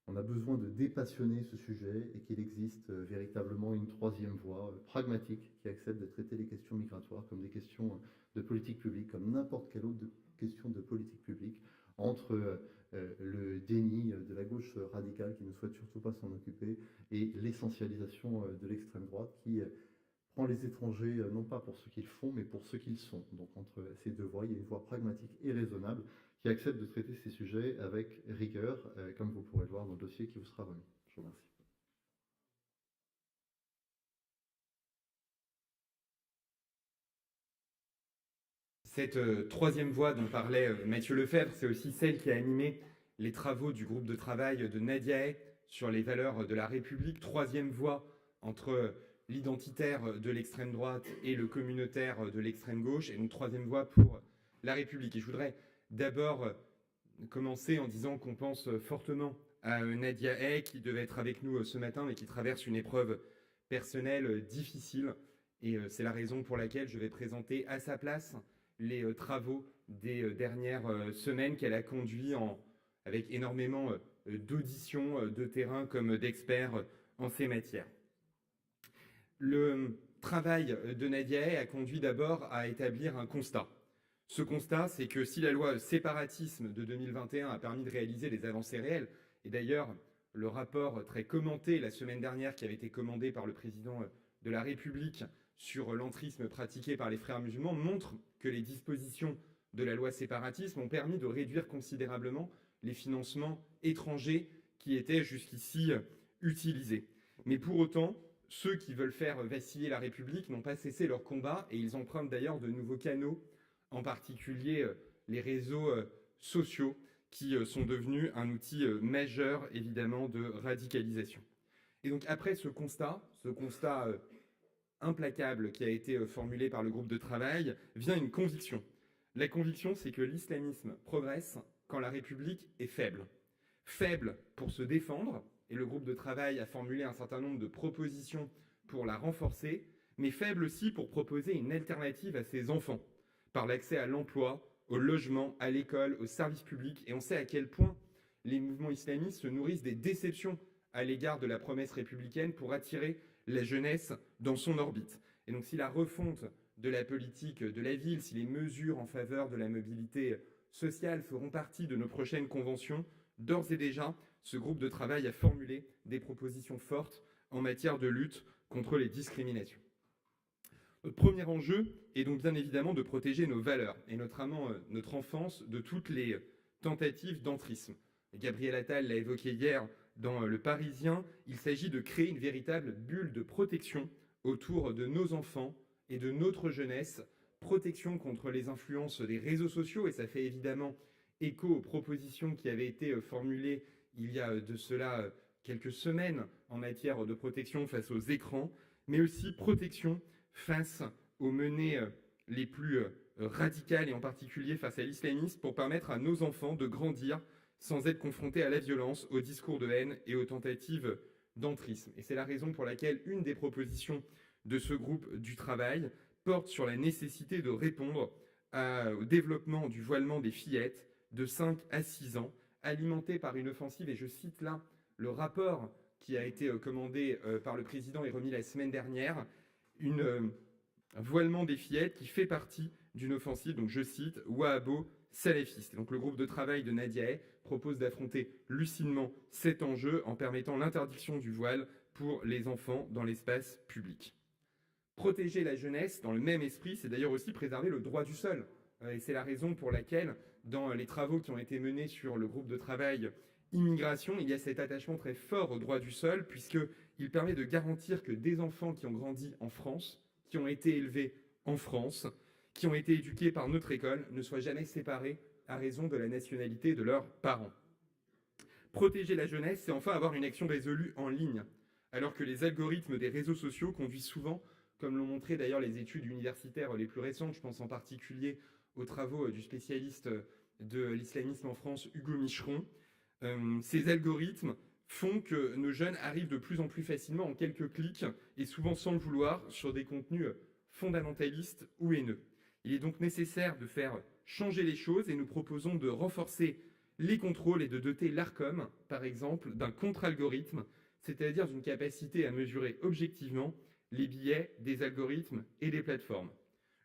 on a besoin de dépassionner ce sujet et qu'il existe véritablement une troisième voie pragmatique qui accepte de traiter les questions migratoires comme des questions de politique publique, comme n'importe quelle autre question de politique publique, entre le déni de la gauche radicale qui ne souhaite surtout pas s'en occuper et l'essentialisation de l'extrême droite qui prend les étrangers non pas pour ce qu'ils font mais pour ce qu'ils sont. Donc entre ces deux voies, il y a une voie pragmatique et raisonnable qui accepte de traiter ces sujets avec rigueur, comme vous pourrez le voir dans le dossier qui vous sera remis. Je vous remercie. Cette troisième voie dont parlait Mathieu Lefebvre, c'est aussi celle qui a animé les travaux du groupe de travail de Nadia Hay sur les valeurs de la République. Troisième voie entre l'identitaire de l'extrême droite et le communautaire de l'extrême gauche, et donc troisième voie pour la République. Et je voudrais d'abord commencer en disant qu'on pense fortement à Nadia Hay, qui devait être avec nous ce matin, mais qui traverse une épreuve personnelle difficile. Et c'est la raison pour laquelle je vais présenter à sa place les travaux des dernières semaines qu'elle a conduits avec énormément d'auditions de terrain comme d'experts en ces matières. Le travail de Nadia Hay a conduit d'abord à établir un constat. Ce constat, c'est que si la loi séparatisme de 2021 a permis de réaliser des avancées réelles, et d'ailleurs le rapport très commenté la semaine dernière qui avait été commandé par le président de la République sur l'entrisme pratiqué par les frères musulmans montre que les dispositions de la loi séparatisme ont permis de réduire considérablement les financements étrangers qui étaient jusqu'ici utilisés. Mais pour autant, ceux qui veulent faire vaciller la République n'ont pas cessé leur combat et ils empruntent d'ailleurs de nouveaux canaux, en particulier les réseaux sociaux qui sont devenus un outil majeur évidemment de radicalisation. Et donc après ce constat implacable qui a été formulé par le groupe de travail, vient une conviction. La conviction, c'est que l'islamisme progresse quand la République est faible. Faible pour se défendre, et le groupe de travail a formulé un certain nombre de propositions pour la renforcer, mais faible aussi pour proposer une alternative à ses enfants, par l'accès à l'emploi, au logement, à l'école, aux services publics, et on sait à quel point les mouvements islamistes se nourrissent des déceptions à l'égard de la promesse républicaine pour attirer la jeunesse dans son orbite. Et donc si la refonte de la politique de la ville, si les mesures en faveur de la mobilité sociale feront partie de nos prochaines conventions, d'ores et déjà, ce groupe de travail a formulé des propositions fortes en matière de lutte contre les discriminations. Notre premier enjeu est donc bien évidemment de protéger nos valeurs, et notamment notre enfance, de toutes les tentatives d'entrisme. Gabriel Attal l'a évoqué hier dans Le Parisien, il s'agit de créer une véritable bulle de protection autour de nos enfants et de notre jeunesse, protection contre les influences des réseaux sociaux, et ça fait évidemment écho aux propositions qui avaient été formulées il y a de cela quelques semaines en matière de protection face aux écrans, mais aussi protection face aux menées les plus radicales et en particulier face à l'islamisme pour permettre à nos enfants de grandir sans être confrontés à la violence, aux discours de haine et aux tentatives d'entrisme. Et c'est la raison pour laquelle une des propositions de ce groupe du travail porte sur la nécessité de répondre au développement du voilement des fillettes de 5 à 6 ans, alimenté par une offensive, et je cite là le rapport qui a été commandé par le président et remis la semaine dernière, un voilement des fillettes qui fait partie d'une offensive, donc je cite, wahhabo-salafiste. Donc le groupe de travail de Nadia Hay propose d'affronter lucidement cet enjeu en permettant l'interdiction du voile pour les enfants dans l'espace public. Protéger la jeunesse dans le même esprit, c'est d'ailleurs aussi préserver le droit du sol. Et c'est la raison pour laquelle, dans les travaux qui ont été menés sur le groupe de travail immigration, il y a cet attachement très fort au droit du sol, puisqu'il permet de garantir que des enfants qui ont grandi en France, qui ont été élevés en France, qui ont été éduqués par notre école, ne soient jamais séparés à raison de la nationalité de leurs parents. Protéger la jeunesse, c'est enfin avoir une action résolue en ligne, alors que les algorithmes des réseaux sociaux conduisent souvent, comme l'ont montré d'ailleurs les études universitaires les plus récentes, je pense en particulier aux travaux du spécialiste de l'islamisme en France, Hugo Micheron, ces algorithmes font que nos jeunes arrivent de plus en plus facilement en quelques clics et souvent sans le vouloir sur des contenus fondamentalistes ou haineux. Il est donc nécessaire de faire changer les choses et nous proposons de renforcer les contrôles et de doter l'Arcom, par exemple, d'un contre-algorithme, c'est-à-dire d'une capacité à mesurer objectivement les biais des algorithmes et des plateformes.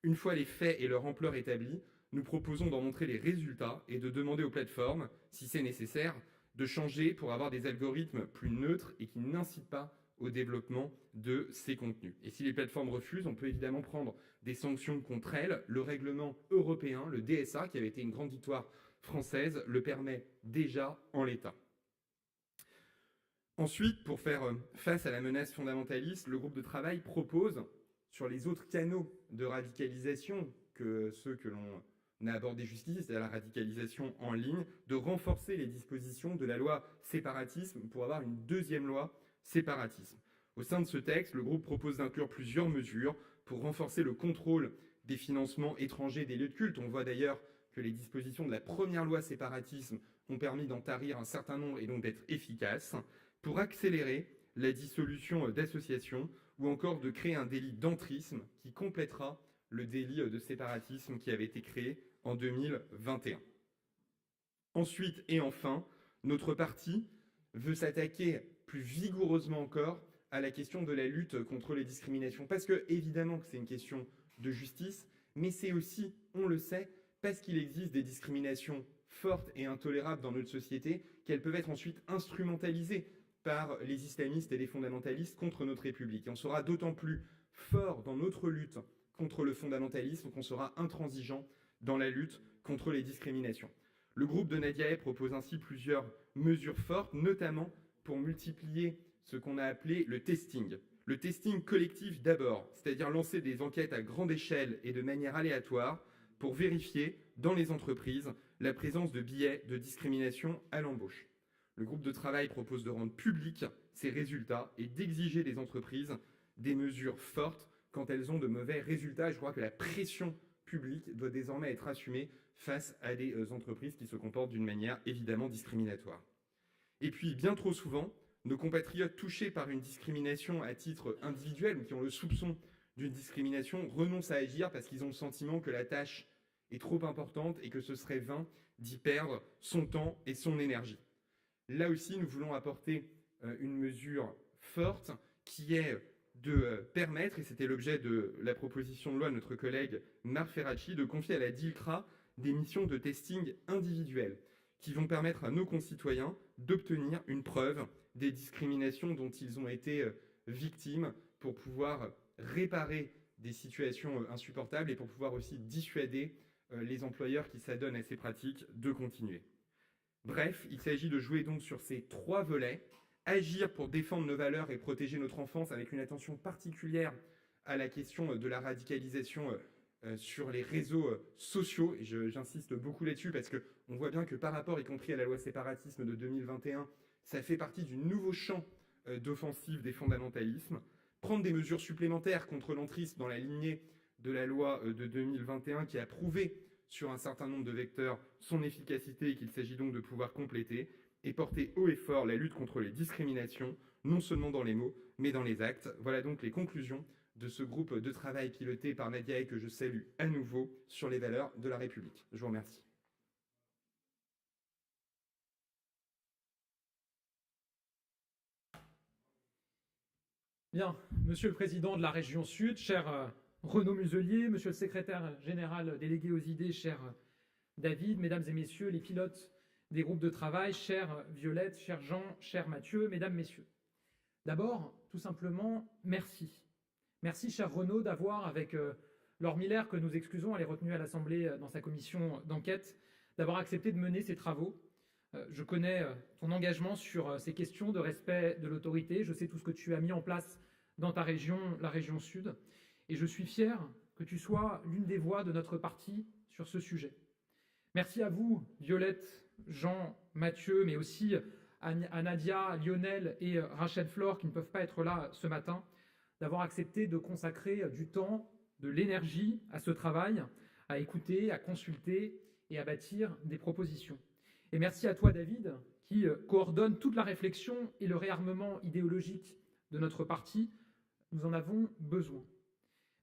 Une fois les faits et leur ampleur établis, nous proposons d'en montrer les résultats et de demander aux plateformes si c'est nécessaire, de changer pour avoir des algorithmes plus neutres et qui n'incitent pas au développement de ces contenus. Et si les plateformes refusent, on peut évidemment prendre des sanctions contre elles. Le règlement européen, le DSA, qui avait été une grande victoire française, le permet déjà en l'état. Ensuite, pour faire face à la menace fondamentaliste, le groupe de travail propose, sur les autres canaux de radicalisation que ceux que l'on a abordés jusqu'ici, c'est-à-dire la radicalisation en ligne, de renforcer les dispositions de la loi séparatisme pour avoir une deuxième loi séparatisme. Au sein de ce texte, le groupe propose d'inclure plusieurs mesures pour renforcer le contrôle des financements étrangers des lieux de culte. On voit d'ailleurs que les dispositions de la première loi séparatisme ont permis d'en tarir un certain nombre et donc d'être efficaces, pour accélérer la dissolution d'associations ou encore de créer un délit d'entrisme qui complétera le délit de séparatisme qui avait été créé en 2021. Ensuite et enfin, notre parti veut s'attaquer plus vigoureusement encore à la question de la lutte contre les discriminations. Parce que, évidemment, que c'est une question de justice, mais c'est aussi, on le sait, parce qu'il existe des discriminations fortes et intolérables dans notre société, qu'elles peuvent être ensuite instrumentalisées par les islamistes et les fondamentalistes contre notre République. Et on sera d'autant plus fort dans notre lutte contre le fondamentalisme qu'on sera intransigeant dans la lutte contre les discriminations. Le groupe de Nadia Hay propose ainsi plusieurs mesures fortes, notamment pour multiplier ce qu'on a appelé le testing. Le testing collectif d'abord, c'est-à-dire lancer des enquêtes à grande échelle et de manière aléatoire pour vérifier dans les entreprises la présence de biais de discrimination à l'embauche. Le groupe de travail propose de rendre publics ces résultats et d'exiger des entreprises des mesures fortes quand elles ont de mauvais résultats. Je crois que la pression publique doit désormais être assumée face à des entreprises qui se comportent d'une manière évidemment discriminatoire. Et puis, bien trop souvent, nos compatriotes touchés par une discrimination à titre individuel ou qui ont le soupçon d'une discrimination renoncent à agir parce qu'ils ont le sentiment que la tâche est trop importante et que ce serait vain d'y perdre son temps et son énergie. Là aussi, nous voulons apporter une mesure forte qui est de permettre, et c'était l'objet de la proposition de loi de notre collègue Marc Ferracci, de confier à la DILCRA des missions de testing individuelles qui vont permettre à nos concitoyens d'obtenir une preuve des discriminations dont ils ont été victimes pour pouvoir réparer des situations insupportables et pour pouvoir aussi dissuader les employeurs qui s'adonnent à ces pratiques de continuer. Bref, il s'agit de jouer donc sur ces trois volets, agir pour défendre nos valeurs et protéger notre enfance avec une attention particulière à la question de la radicalisation sur les réseaux sociaux, et j'insiste beaucoup là-dessus parce qu'on voit bien que par rapport y compris à la loi séparatisme de 2021, ça fait partie du nouveau champ d'offensive des fondamentalismes, prendre des mesures supplémentaires contre l'entrisme dans la lignée de la loi de 2021 qui a prouvé sur un certain nombre de vecteurs son efficacité et qu'il s'agit donc de pouvoir compléter et porter haut et fort la lutte contre les discriminations, non seulement dans les mots, mais dans les actes. Voilà donc les conclusions de ce groupe de travail piloté par Nadia Hay que je salue à nouveau sur les valeurs de la République. Je vous remercie. Bien, Monsieur le Président de la région Sud, cher Renaud Muselier, Monsieur le Secrétaire général délégué aux idées, cher David, Mesdames et Messieurs les pilotes des groupes de travail, chère Violette, cher Jean, cher Mathieu, Mesdames, Messieurs. D'abord, tout simplement, merci. Merci, cher Renaud, d'avoir, avec Laure Miller, que nous excusons, elle est retenue à l'Assemblée dans sa commission d'enquête, d'avoir accepté de mener ces travaux. Je connais ton engagement sur ces questions de respect de l'autorité. Je sais tout ce que tu as mis en place dans ta région, la région Sud. Et je suis fier que tu sois l'une des voix de notre parti sur ce sujet. Merci à vous, Violette, Jean, Mathieu, mais aussi à Nadia, Lionel et Rachel Flore, qui ne peuvent pas être là ce matin, d'avoir accepté de consacrer du temps, de l'énergie à ce travail, à écouter, à consulter et à bâtir des propositions. Et merci à toi, David, qui coordonne toute la réflexion et le réarmement idéologique de notre parti. Nous en avons besoin.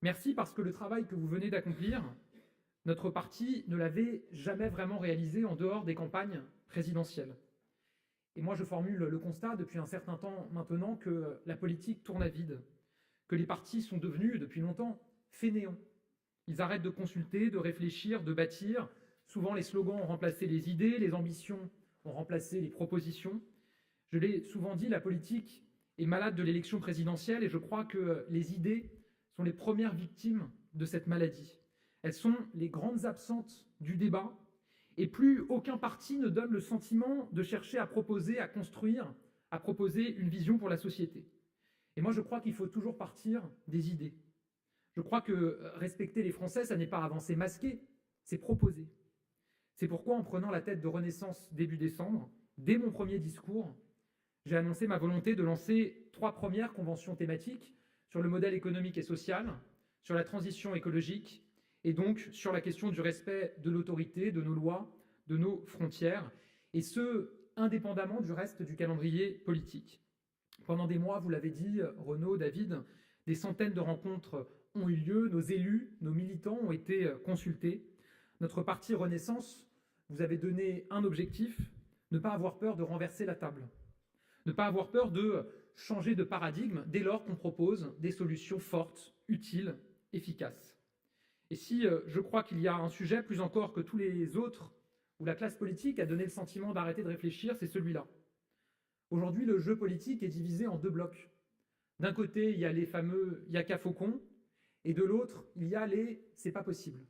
Merci parce que le travail que vous venez d'accomplir, notre parti ne l'avait jamais vraiment réalisé en dehors des campagnes présidentielles. Et moi, je formule le constat depuis un certain temps maintenant que la politique tourne à vide, que les partis sont devenus, depuis longtemps, fainéants. Ils arrêtent de consulter, de réfléchir, de bâtir. Souvent, les slogans ont remplacé les idées, les ambitions ont remplacé les propositions. Je l'ai souvent dit, la politique est malade de l'élection présidentielle et je crois que les idées sont les premières victimes de cette maladie. Elles sont les grandes absentes du débat et plus aucun parti ne donne le sentiment de chercher à proposer, à construire, à proposer une vision pour la société. Et moi, je crois qu'il faut toujours partir des idées. Je crois que respecter les Français, ça n'est pas avancer masqué, c'est proposer. C'est pourquoi, en prenant la tête de Renaissance début décembre, dès mon premier discours, j'ai annoncé ma volonté de lancer 3 premières conventions thématiques sur le modèle économique et social, sur la transition écologique et donc sur la question du respect de l'autorité, de nos lois, de nos frontières, et ce, indépendamment du reste du calendrier politique. Pendant des mois, vous l'avez dit, Renaud, David, des centaines de rencontres ont eu lieu, nos élus, nos militants ont été consultés. Notre parti Renaissance vous avait donné un objectif, ne pas avoir peur de renverser la table, ne pas avoir peur de changer de paradigme dès lors qu'on propose des solutions fortes, utiles, efficaces. Et si je crois qu'il y a un sujet, plus encore que tous les autres, où la classe politique a donné le sentiment d'arrêter de réfléchir, c'est celui-là. Aujourd'hui, le jeu politique est divisé en 2 blocs. D'un côté, il y a les fameux « yaka faucon », et de l'autre, il y a les « c'est pas possible ».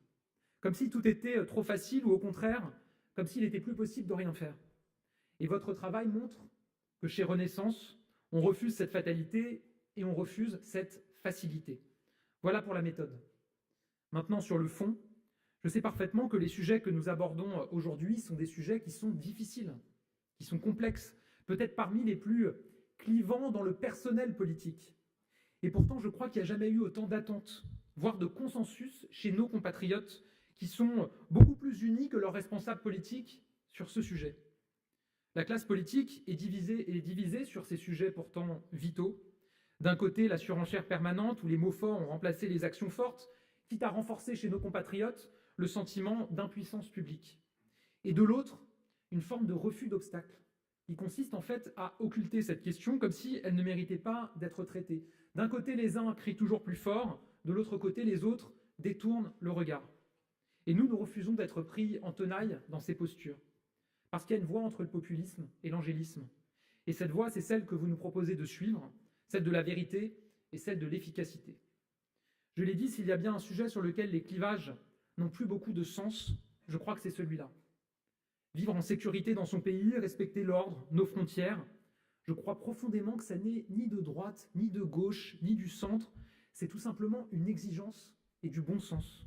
Comme si tout était trop facile, ou au contraire, comme s'il était plus possible de rien faire. Et votre travail montre que chez Renaissance, on refuse cette fatalité et on refuse cette facilité. Voilà pour la méthode. Maintenant, sur le fond, je sais parfaitement que les sujets que nous abordons aujourd'hui sont des sujets qui sont difficiles, qui sont complexes, peut-être parmi les plus clivants dans le personnel politique. Et pourtant, je crois qu'il n'y a jamais eu autant d'attentes, voire de consensus chez nos compatriotes qui sont beaucoup plus unis que leurs responsables politiques sur ce sujet. La classe politique est divisée sur ces sujets pourtant vitaux. D'un côté, la surenchère permanente où les mots forts ont remplacé les actions fortes, quitte à renforcer chez nos compatriotes le sentiment d'impuissance publique. Et de l'autre, une forme de refus d'obstacle, qui consiste en fait à occulter cette question comme si elle ne méritait pas d'être traitée. D'un côté, les uns crient toujours plus fort, de l'autre côté, les autres détournent le regard. Et nous refusons d'être pris en tenaille dans ces postures, parce qu'il y a une voie entre le populisme et l'angélisme. Et cette voie, c'est celle que vous nous proposez de suivre, celle de la vérité et celle de l'efficacité. Je l'ai dit, s'il y a bien un sujet sur lequel les clivages n'ont plus beaucoup de sens, je crois que c'est celui-là. Vivre en sécurité dans son pays, respecter l'ordre, nos frontières, je crois profondément que ça n'est ni de droite, ni de gauche, ni du centre, c'est tout simplement une exigence et du bon sens.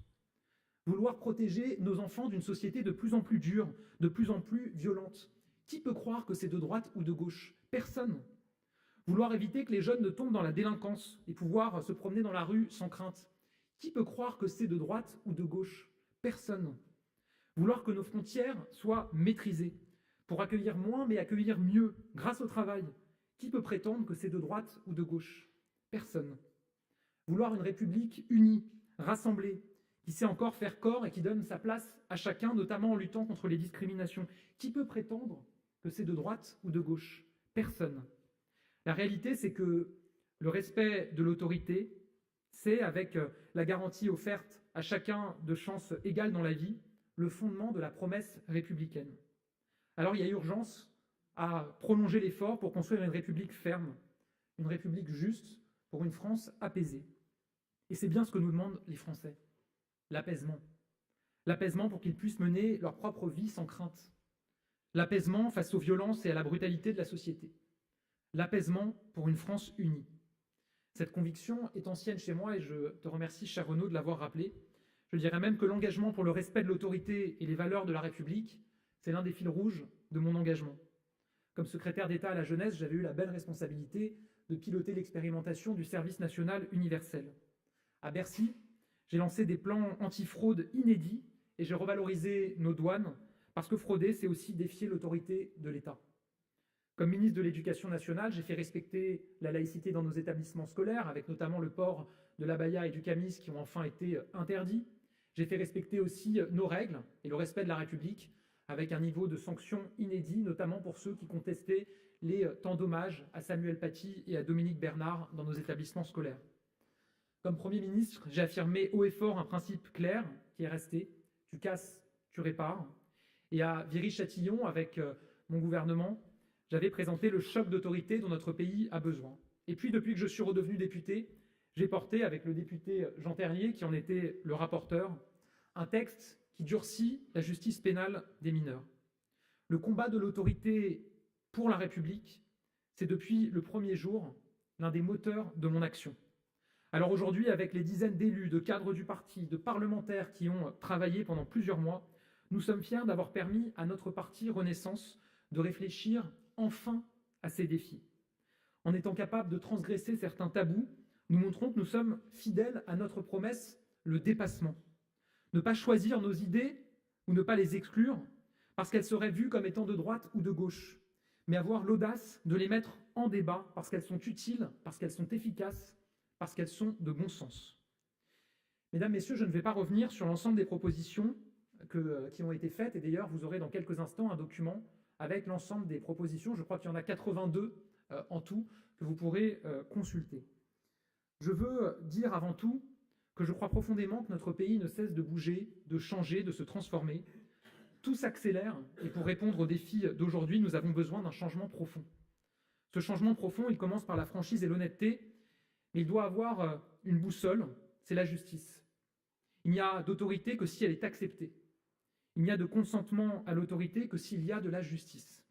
Vouloir protéger nos enfants d'une société de plus en plus dure, de plus en plus violente. Qui peut croire que c'est de droite ou de gauche? Personne. Vouloir éviter que les jeunes ne tombent dans la délinquance et pouvoir se promener dans la rue sans crainte. Qui peut croire que c'est de droite ou de gauche? Personne. Vouloir que nos frontières soient maîtrisées, pour accueillir moins mais accueillir mieux, grâce au travail. Qui peut prétendre que c'est de droite ou de gauche? Personne. Vouloir une République unie, rassemblée, qui sait encore faire corps et qui donne sa place à chacun, notamment en luttant contre les discriminations. Qui peut prétendre que c'est de droite ou de gauche? Personne. La réalité, c'est que le respect de l'autorité, c'est, avec la garantie offerte à chacun de chances égales dans la vie, le fondement de la promesse républicaine. Alors il y a urgence à prolonger l'effort pour construire une République ferme, une République juste, pour une France apaisée. Et c'est bien ce que nous demandent les Français. L'apaisement. L'apaisement pour qu'ils puissent mener leur propre vie sans crainte. L'apaisement face aux violences et à la brutalité de la société. L'apaisement pour une France unie. Cette conviction est ancienne chez moi et je te remercie, cher Renaud, de l'avoir rappelé. Je dirais même que l'engagement pour le respect de l'autorité et les valeurs de la République, c'est l'un des fils rouges de mon engagement. Comme secrétaire d'État à la jeunesse, j'avais eu la belle responsabilité de piloter l'expérimentation du service national universel. À Bercy, j'ai lancé des plans anti-fraude inédits et j'ai revalorisé nos douanes parce que frauder, c'est aussi défier l'autorité de l'État. Comme ministre de l'Éducation nationale, j'ai fait respecter la laïcité dans nos établissements scolaires, avec notamment le port de l'abaya et du camis qui ont enfin été interdits. J'ai fait respecter aussi nos règles et le respect de la République, avec un niveau de sanctions inédit, notamment pour ceux qui contestaient les temps d'hommage à Samuel Paty et à Dominique Bernard dans nos établissements scolaires. Comme Premier ministre, j'ai affirmé haut et fort un principe clair qui est resté: tu casses, tu répares. Et à Viry-Châtillon, avec mon gouvernement, j'avais présenté le choc d'autorité dont notre pays a besoin. Et puis, depuis que je suis redevenu député, j'ai porté, avec le député Jean Terlier, qui en était le rapporteur, un texte qui durcit la justice pénale des mineurs. Le combat de l'autorité pour la République, c'est depuis le premier jour l'un des moteurs de mon action. Alors aujourd'hui, avec les dizaines d'élus, de cadres du parti, de parlementaires qui ont travaillé pendant plusieurs mois, nous sommes fiers d'avoir permis à notre parti Renaissance de réfléchir enfin à ces défis. En étant capable de transgresser certains tabous, nous montrons que nous sommes fidèles à notre promesse, le dépassement. Ne pas choisir nos idées ou ne pas les exclure parce qu'elles seraient vues comme étant de droite ou de gauche, mais avoir l'audace de les mettre en débat parce qu'elles sont utiles, parce qu'elles sont efficaces, parce qu'elles sont de bon sens. Mesdames, Messieurs, je ne vais pas revenir sur l'ensemble des propositions qui ont été faites, et d'ailleurs, vous aurez dans quelques instants un document avec l'ensemble des propositions. Je crois qu'il y en a 82 en tout que vous pourrez consulter. Je veux dire avant tout que je crois profondément que notre pays ne cesse de bouger, de changer, de se transformer. Tout s'accélère et pour répondre aux défis d'aujourd'hui, nous avons besoin d'un changement profond. Ce changement profond, il commence par la franchise et l'honnêteté, mais il doit avoir une boussole, c'est la justice. Il n'y a d'autorité que si elle est acceptée. Il n'y a de consentement à l'autorité que s'il y a de la justice.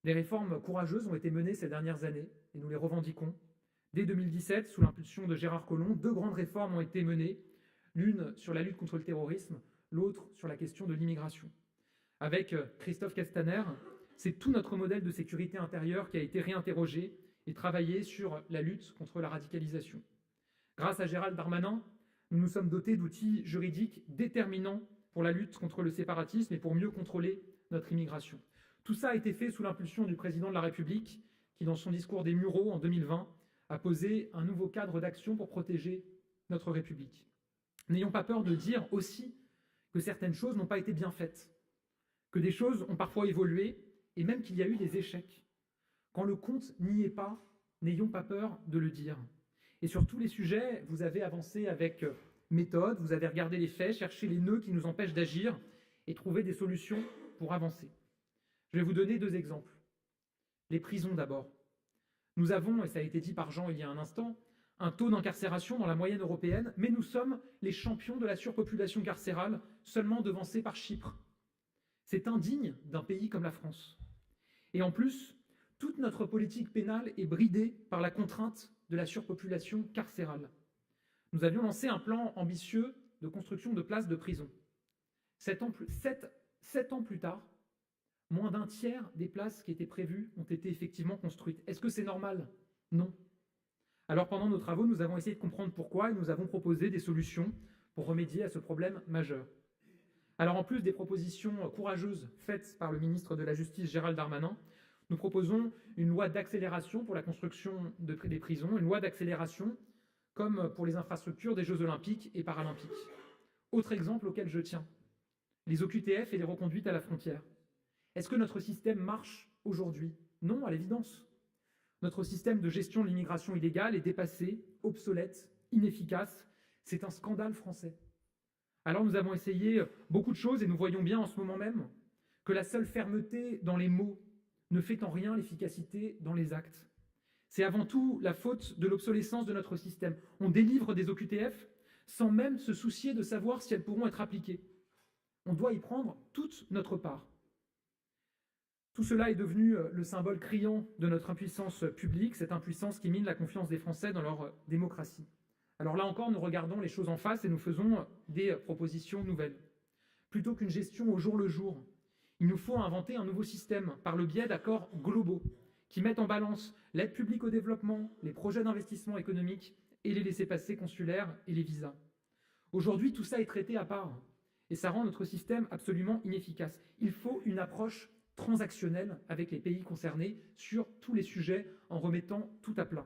Des réformes courageuses ont été menées ces dernières années et nous les revendiquons. Dès 2017, sous l'impulsion de Gérard Collomb, 2 grandes réformes ont été menées, l'une sur la lutte contre le terrorisme, l'autre sur la question de l'immigration. Avec Christophe Castaner, c'est tout notre modèle de sécurité intérieure qui a été réinterrogé et travaillé sur la lutte contre la radicalisation. Grâce à Gérald Darmanin, nous nous sommes dotés d'outils juridiques déterminants pour la lutte contre le séparatisme et pour mieux contrôler notre immigration. Tout ça a été fait sous l'impulsion du président de la République qui, dans son discours des Mureaux en 2020, a posé un nouveau cadre d'action pour protéger notre République. N'ayons pas peur de dire aussi que certaines choses n'ont pas été bien faites, que des choses ont parfois évolué et même qu'il y a eu des échecs. Quand le compte n'y est pas, n'ayons pas peur de le dire. Et sur tous les sujets, vous avez avancé avec méthode, vous avez regardé les faits, cherché les nœuds qui nous empêchent d'agir et trouvé des solutions pour avancer. Je vais vous donner 2 exemples. Les prisons d'abord. Nous avons, et ça a été dit par Jean il y a un instant, un taux d'incarcération dans la moyenne européenne, mais nous sommes les champions de la surpopulation carcérale, seulement devancés par Chypre. C'est indigne d'un pays comme la France. Et en plus, toute notre politique pénale est bridée par la contrainte de la surpopulation carcérale. Nous avions lancé un plan ambitieux de construction de places de prison. 7 ans plus tard, moins d'un tiers des places qui étaient prévues ont été effectivement construites. Est-ce que c'est normal? Non. Alors pendant nos travaux, nous avons essayé de comprendre pourquoi et nous avons proposé des solutions pour remédier à ce problème majeur. Alors en plus des propositions courageuses faites par le ministre de la Justice Gérald Darmanin, nous proposons une loi d'accélération pour la construction des prisons, une loi d'accélération comme pour les infrastructures des Jeux olympiques et paralympiques. Autre exemple auquel je tiens, les OQTF et les reconduites à la frontière. Est-ce que notre système marche aujourd'hui? Non, à l'évidence. Notre système de gestion de l'immigration illégale est dépassé, obsolète, inefficace. C'est un scandale français. Alors nous avons essayé beaucoup de choses et nous voyons bien en ce moment même que la seule fermeté dans les mots ne fait en rien l'efficacité dans les actes. C'est avant tout la faute de l'obsolescence de notre système. On délivre des OQTF sans même se soucier de savoir si elles pourront être appliquées. On doit y prendre toute notre part. Tout cela est devenu le symbole criant de notre impuissance publique, cette impuissance qui mine la confiance des Français dans leur démocratie. Alors là encore, nous regardons les choses en face et nous faisons des propositions nouvelles. Plutôt qu'une gestion au jour le jour, il nous faut inventer un nouveau système par le biais d'accords globaux qui mettent en balance l'aide publique au développement, les projets d'investissement économique et les laissez-passer consulaires et les visas. Aujourd'hui, tout ça est traité à part et ça rend notre système absolument inefficace. Il faut une approche transactionnelle avec les pays concernés sur tous les sujets en remettant tout à plat.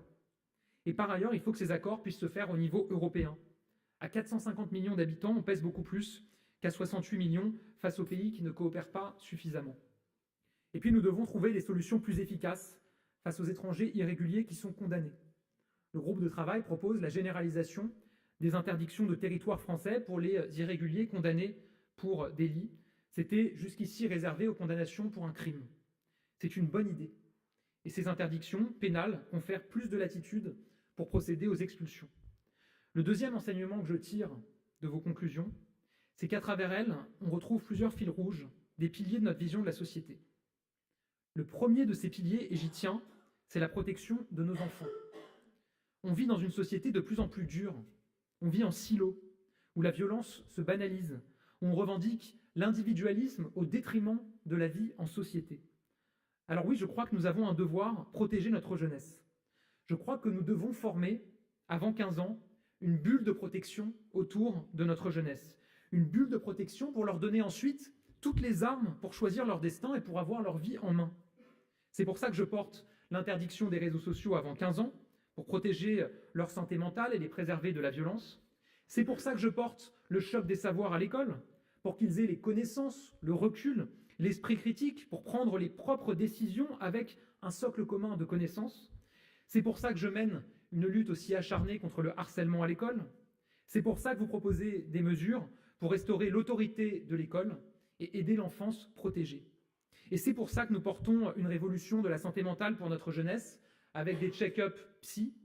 Et par ailleurs, il faut que ces accords puissent se faire au niveau européen. À 450 millions d'habitants, on pèse beaucoup plus qu'à 68 millions face aux pays qui ne coopèrent pas suffisamment. Et puis nous devons trouver des solutions plus efficaces face aux étrangers irréguliers qui sont condamnés. Le groupe de travail propose la généralisation des interdictions de territoire français pour les irréguliers condamnés pour délit. C'était jusqu'ici réservé aux condamnations pour un crime. C'est une bonne idée. Et ces interdictions pénales confèrent plus de latitude pour procéder aux expulsions. Le deuxième enseignement que je tire de vos conclusions, c'est qu'à travers elles, on retrouve plusieurs fils rouges, des piliers de notre vision de la société. Le premier de ces piliers, et j'y tiens, c'est la protection de nos enfants. On vit dans une société de plus en plus dure. On vit en silo, où la violence se banalise, où on revendique l'individualisme au détriment de la vie en société. Alors oui, je crois que nous avons un devoir, protéger notre jeunesse. Je crois que nous devons former, avant 15 ans, une bulle de protection autour de notre jeunesse. Une bulle de protection pour leur donner ensuite toutes les armes pour choisir leur destin et pour avoir leur vie en main. C'est pour ça que je porte l'interdiction des réseaux sociaux avant 15 ans, pour protéger leur santé mentale et les préserver de la violence. C'est pour ça que je porte le choc des savoirs à l'école, pour qu'ils aient les connaissances, le recul, l'esprit critique, pour prendre les propres décisions avec un socle commun de connaissances. C'est pour ça que je mène une lutte aussi acharnée contre le harcèlement à l'école. C'est pour ça que vous proposez des mesures pour restaurer l'autorité de l'école et aider l'enfance protégée. Et c'est pour ça que nous portons une révolution de la santé mentale pour notre jeunesse, avec des check-up psy.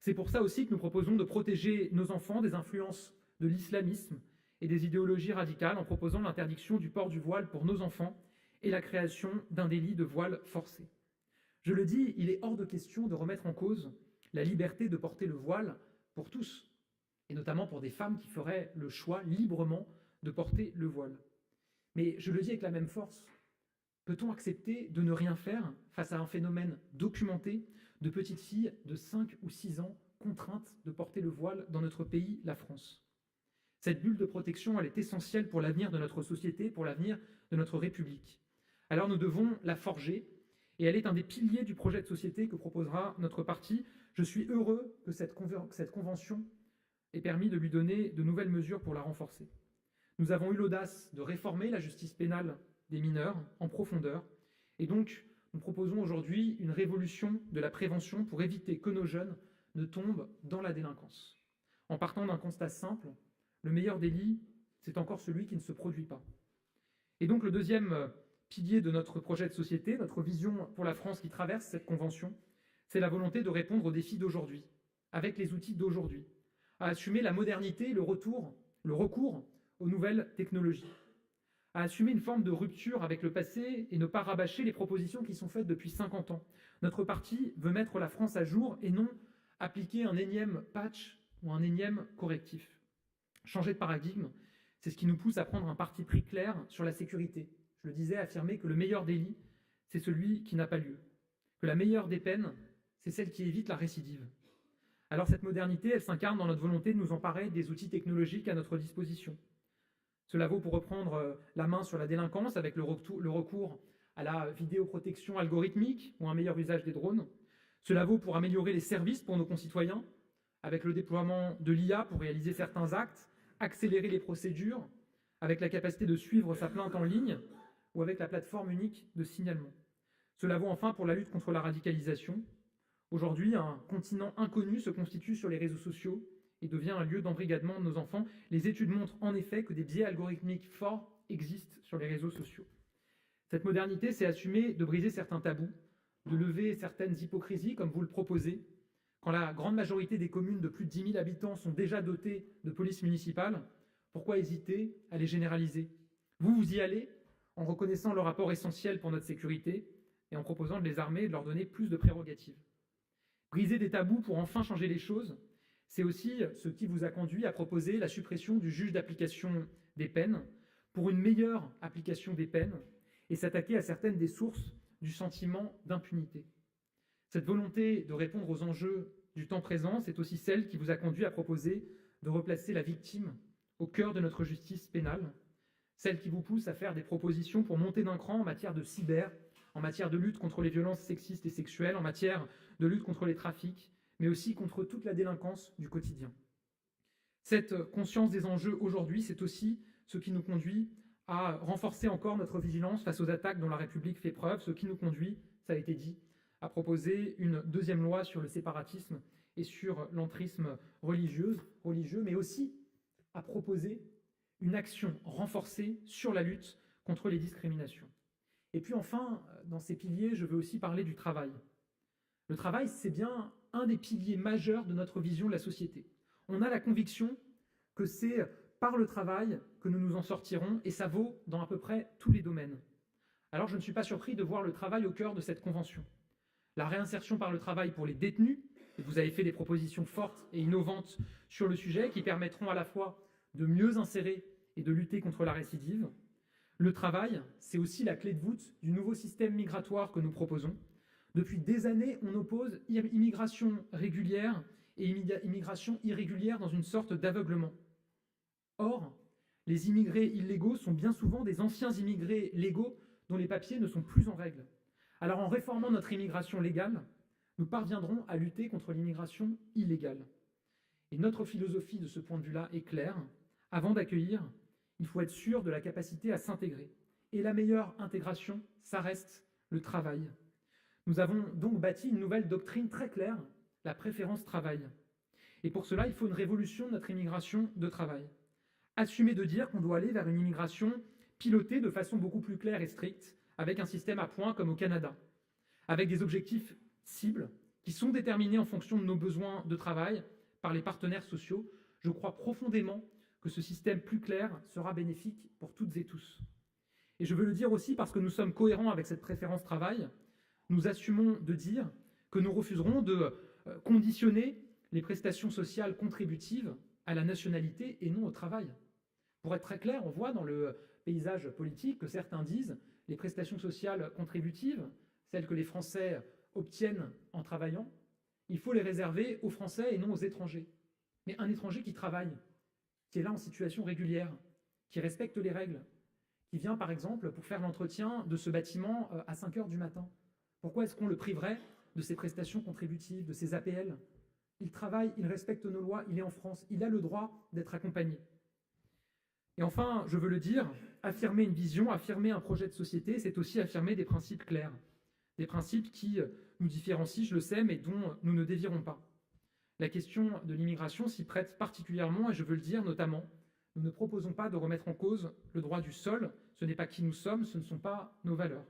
C'est pour ça aussi que nous proposons de protéger nos enfants des influences de l'islamisme et des idéologies radicales en proposant l'interdiction du port du voile pour nos enfants et la création d'un délit de voile forcé. Je le dis, il est hors de question de remettre en cause la liberté de porter le voile pour tous, et notamment pour des femmes qui feraient le choix librement de porter le voile. Mais je le dis avec la même force, peut-on accepter de ne rien faire face à un phénomène documenté de petites filles de 5 ou 6 ans contraintes de porter le voile dans notre pays, la France? Cette bulle de protection, elle est essentielle pour l'avenir de notre société, pour l'avenir de notre République. Alors nous devons la forger, et elle est un des piliers du projet de société que proposera notre parti. Je suis heureux que cette convention ait permis de lui donner de nouvelles mesures pour la renforcer. Nous avons eu l'audace de réformer la justice pénale des mineurs en profondeur, et donc nous proposons aujourd'hui une révolution de la prévention pour éviter que nos jeunes ne tombent dans la délinquance. En partant d'un constat simple, le meilleur délit, c'est encore celui qui ne se produit pas. Et donc le deuxième pilier de notre projet de société, notre vision pour la France qui traverse cette convention, c'est la volonté de répondre aux défis d'aujourd'hui, avec les outils d'aujourd'hui, à assumer la modernité et le recours aux nouvelles technologies, à assumer une forme de rupture avec le passé et ne pas rabâcher les propositions qui sont faites depuis 50 ans. Notre parti veut mettre la France à jour et non appliquer un énième patch ou un énième correctif. Changer de paradigme, c'est ce qui nous pousse à prendre un parti pris clair sur la sécurité. Je le disais, affirmer que le meilleur délit, c'est celui qui n'a pas lieu, que la meilleure des peines, c'est celle qui évite la récidive. Alors cette modernité, elle s'incarne dans notre volonté de nous emparer des outils technologiques à notre disposition. Cela vaut pour reprendre la main sur la délinquance avec le recours à la vidéoprotection algorithmique ou un meilleur usage des drones. Cela vaut pour améliorer les services pour nos concitoyens avec le déploiement de l'IA pour réaliser certains actes, accélérer les procédures avec la capacité de suivre sa plainte en ligne ou avec la plateforme unique de signalement. Cela vaut enfin pour la lutte contre la radicalisation. Aujourd'hui, un continent inconnu se constitue sur les réseaux sociaux et devient un lieu d'embrigadement de nos enfants. Les études montrent en effet que des biais algorithmiques forts existent sur les réseaux sociaux. Cette modernité, c'est assumer de briser certains tabous, de lever certaines hypocrisies comme vous le proposez. Quand la grande majorité des communes de plus de 10 000 habitants sont déjà dotées de police municipale, pourquoi hésiter à les généraliser? Vous y allez en reconnaissant leur apport essentiel pour notre sécurité et en proposant de les armer et de leur donner plus de prérogatives. Briser des tabous pour enfin changer les choses, c'est aussi ce qui vous a conduit à proposer la suppression du juge d'application des peines pour une meilleure application des peines et s'attaquer à certaines des sources du sentiment d'impunité. Cette volonté de répondre aux enjeux du temps présent, c'est aussi celle qui vous a conduit à proposer de replacer la victime au cœur de notre justice pénale, celle qui vous pousse à faire des propositions pour monter d'un cran en matière de cyber, en matière de lutte contre les violences sexistes et sexuelles, en matière de lutte contre les trafics, mais aussi contre toute la délinquance du quotidien. Cette conscience des enjeux aujourd'hui, c'est aussi ce qui nous conduit à renforcer encore notre vigilance face aux attaques dont la République fait preuve, ce qui nous conduit, ça a été dit, à proposer une deuxième loi sur le séparatisme et sur l'entrisme religieux, mais aussi à proposer une action renforcée sur la lutte contre les discriminations. Et puis enfin, dans ces piliers, je veux aussi parler du travail. Le travail, c'est bien un des piliers majeurs de notre vision de la société. On a la conviction que c'est par le travail que nous nous en sortirons, et ça vaut dans à peu près tous les domaines. Alors je ne suis pas surpris de voir le travail au cœur de cette convention. La réinsertion par le travail pour les détenus, et vous avez fait des propositions fortes et innovantes sur le sujet qui permettront à la fois de mieux insérer et de lutter contre la récidive. Le travail, c'est aussi la clé de voûte du nouveau système migratoire que nous proposons. Depuis des années, on oppose immigration régulière et immigration irrégulière dans une sorte d'aveuglement. Or, les immigrés illégaux sont bien souvent des anciens immigrés légaux dont les papiers ne sont plus en règle. Alors en réformant notre immigration légale, nous parviendrons à lutter contre l'immigration illégale. Et notre philosophie de ce point de vue-là est claire. Avant d'accueillir, il faut être sûr de la capacité à s'intégrer. Et la meilleure intégration, ça reste le travail. Nous avons donc bâti une nouvelle doctrine très claire, la préférence travail. Et pour cela, il faut une révolution de notre immigration de travail. Assumer de dire qu'on doit aller vers une immigration pilotée de façon beaucoup plus claire et stricte, avec un système à points comme au Canada, avec des objectifs cibles qui sont déterminés en fonction de nos besoins de travail par les partenaires sociaux. Je crois profondément que ce système plus clair sera bénéfique pour toutes et tous. Et je veux le dire aussi parce que nous sommes cohérents avec cette préférence travail. Nous assumons de dire que nous refuserons de conditionner les prestations sociales contributives à la nationalité et non au travail. Pour être très clair, on voit dans le paysage politique que certains disent les prestations sociales contributives, celles que les Français obtiennent en travaillant, il faut les réserver aux Français et non aux étrangers. Mais un étranger qui travaille, qui est là en situation régulière, qui respecte les règles, qui vient par exemple pour faire l'entretien de ce bâtiment à 5 heures du matin, pourquoi est-ce qu'on le priverait de ses prestations contributives, de ses APL? Il travaille, il respecte nos lois, il est en France, il a le droit d'être accompagné. Et enfin, je veux le dire, affirmer une vision, affirmer un projet de société, c'est aussi affirmer des principes clairs. Des principes qui nous différencient, je le sais, mais dont nous ne dévierons pas. La question de l'immigration s'y prête particulièrement, et je veux le dire notamment, nous ne proposons pas de remettre en cause le droit du sol, ce n'est pas qui nous sommes, ce ne sont pas nos valeurs.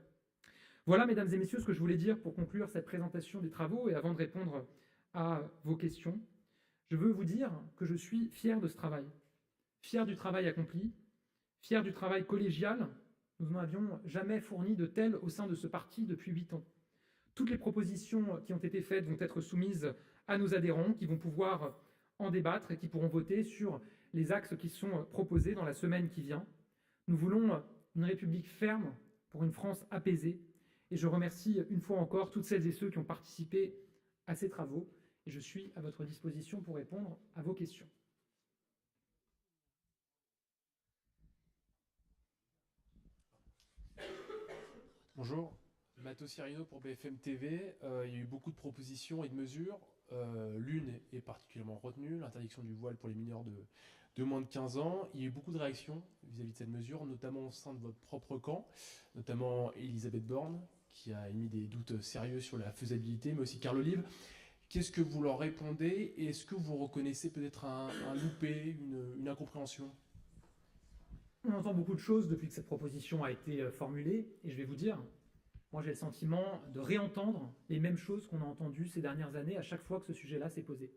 Voilà, mesdames et messieurs, ce que je voulais dire pour conclure cette présentation des travaux, et avant de répondre à vos questions, je veux vous dire que je suis fier de ce travail. Fier du travail accompli, fier du travail collégial. Nous n'en avions jamais fourni de tel au sein de ce parti depuis 8 ans. Toutes les propositions qui ont été faites vont être soumises à nos adhérents qui vont pouvoir en débattre et qui pourront voter sur les axes qui sont proposés dans la semaine qui vient. Nous voulons une République ferme pour une France apaisée. Et je remercie une fois encore toutes celles et ceux qui ont participé à ces travaux. Et je suis à votre disposition pour répondre à vos questions. Bonjour, Matteo Cirino pour BFM TV. Il y a eu beaucoup de propositions et de mesures. L'une est particulièrement retenue, l'interdiction du voile pour les mineurs de moins de 15 ans. Il y a eu beaucoup de réactions vis-à-vis de cette mesure, notamment au sein de votre propre camp, notamment Elisabeth Borne, qui a émis des doutes sérieux sur la faisabilité, mais aussi Carl Olive. Qu'est-ce que vous leur répondez et est-ce que vous reconnaissez peut-être un loupé, une incompréhension ? On entend beaucoup de choses depuis que cette proposition a été formulée, et je vais vous dire, moi j'ai le sentiment de réentendre les mêmes choses qu'on a entendues ces dernières années à chaque fois que ce sujet-là s'est posé.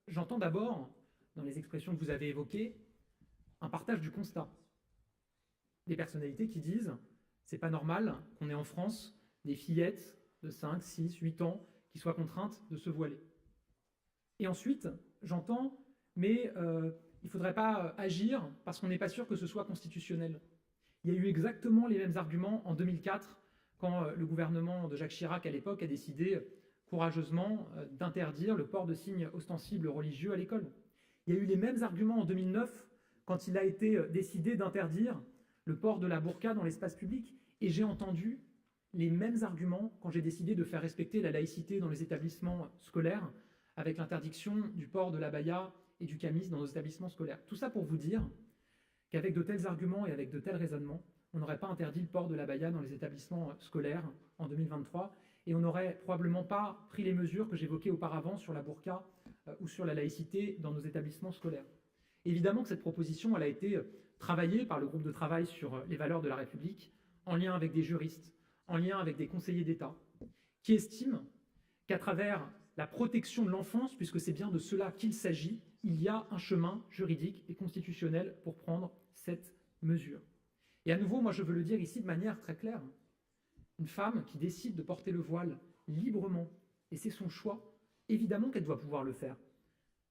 J'entends d'abord, dans les expressions que vous avez évoquées, un partage du constat. Des personnalités qui disent « c'est pas normal qu'on ait en France des fillettes de 5, 6, 8 ans qui soient contraintes de se voiler ». Et ensuite, j'entends « mais il ne faudrait pas agir parce qu'on n'est pas sûr que ce soit constitutionnel ». Il y a eu exactement les mêmes arguments en 2004 quand le gouvernement de Jacques Chirac à l'époque a décidé courageusement d'interdire le port de signes ostensibles religieux à l'école. Il y a eu les mêmes arguments en 2009 quand il a été décidé d'interdire le port de la burqa dans l'espace public. Et j'ai entendu les mêmes arguments quand j'ai décidé de faire respecter la laïcité dans les établissements scolaires avec l'interdiction du port de l'abaya et du camis dans nos établissements scolaires. Tout ça pour vous dire qu'avec de tels arguments et avec de tels raisonnements, on n'aurait pas interdit le port de l'abaya dans les établissements scolaires en 2023 et on n'aurait probablement pas pris les mesures que j'évoquais auparavant sur la burqa ou sur la laïcité dans nos établissements scolaires. Évidemment que cette proposition elle a été travaillée par le groupe de travail sur les valeurs de la République en lien avec des juristes, en lien avec des conseillers d'État, qui estiment qu'à travers la protection de l'enfance, puisque c'est bien de cela qu'il s'agit, il y a un chemin juridique et constitutionnel pour prendre cette mesure. Et à nouveau, moi je veux le dire ici de manière très claire, une femme qui décide de porter le voile librement, et c'est son choix, évidemment qu'elle doit pouvoir le faire.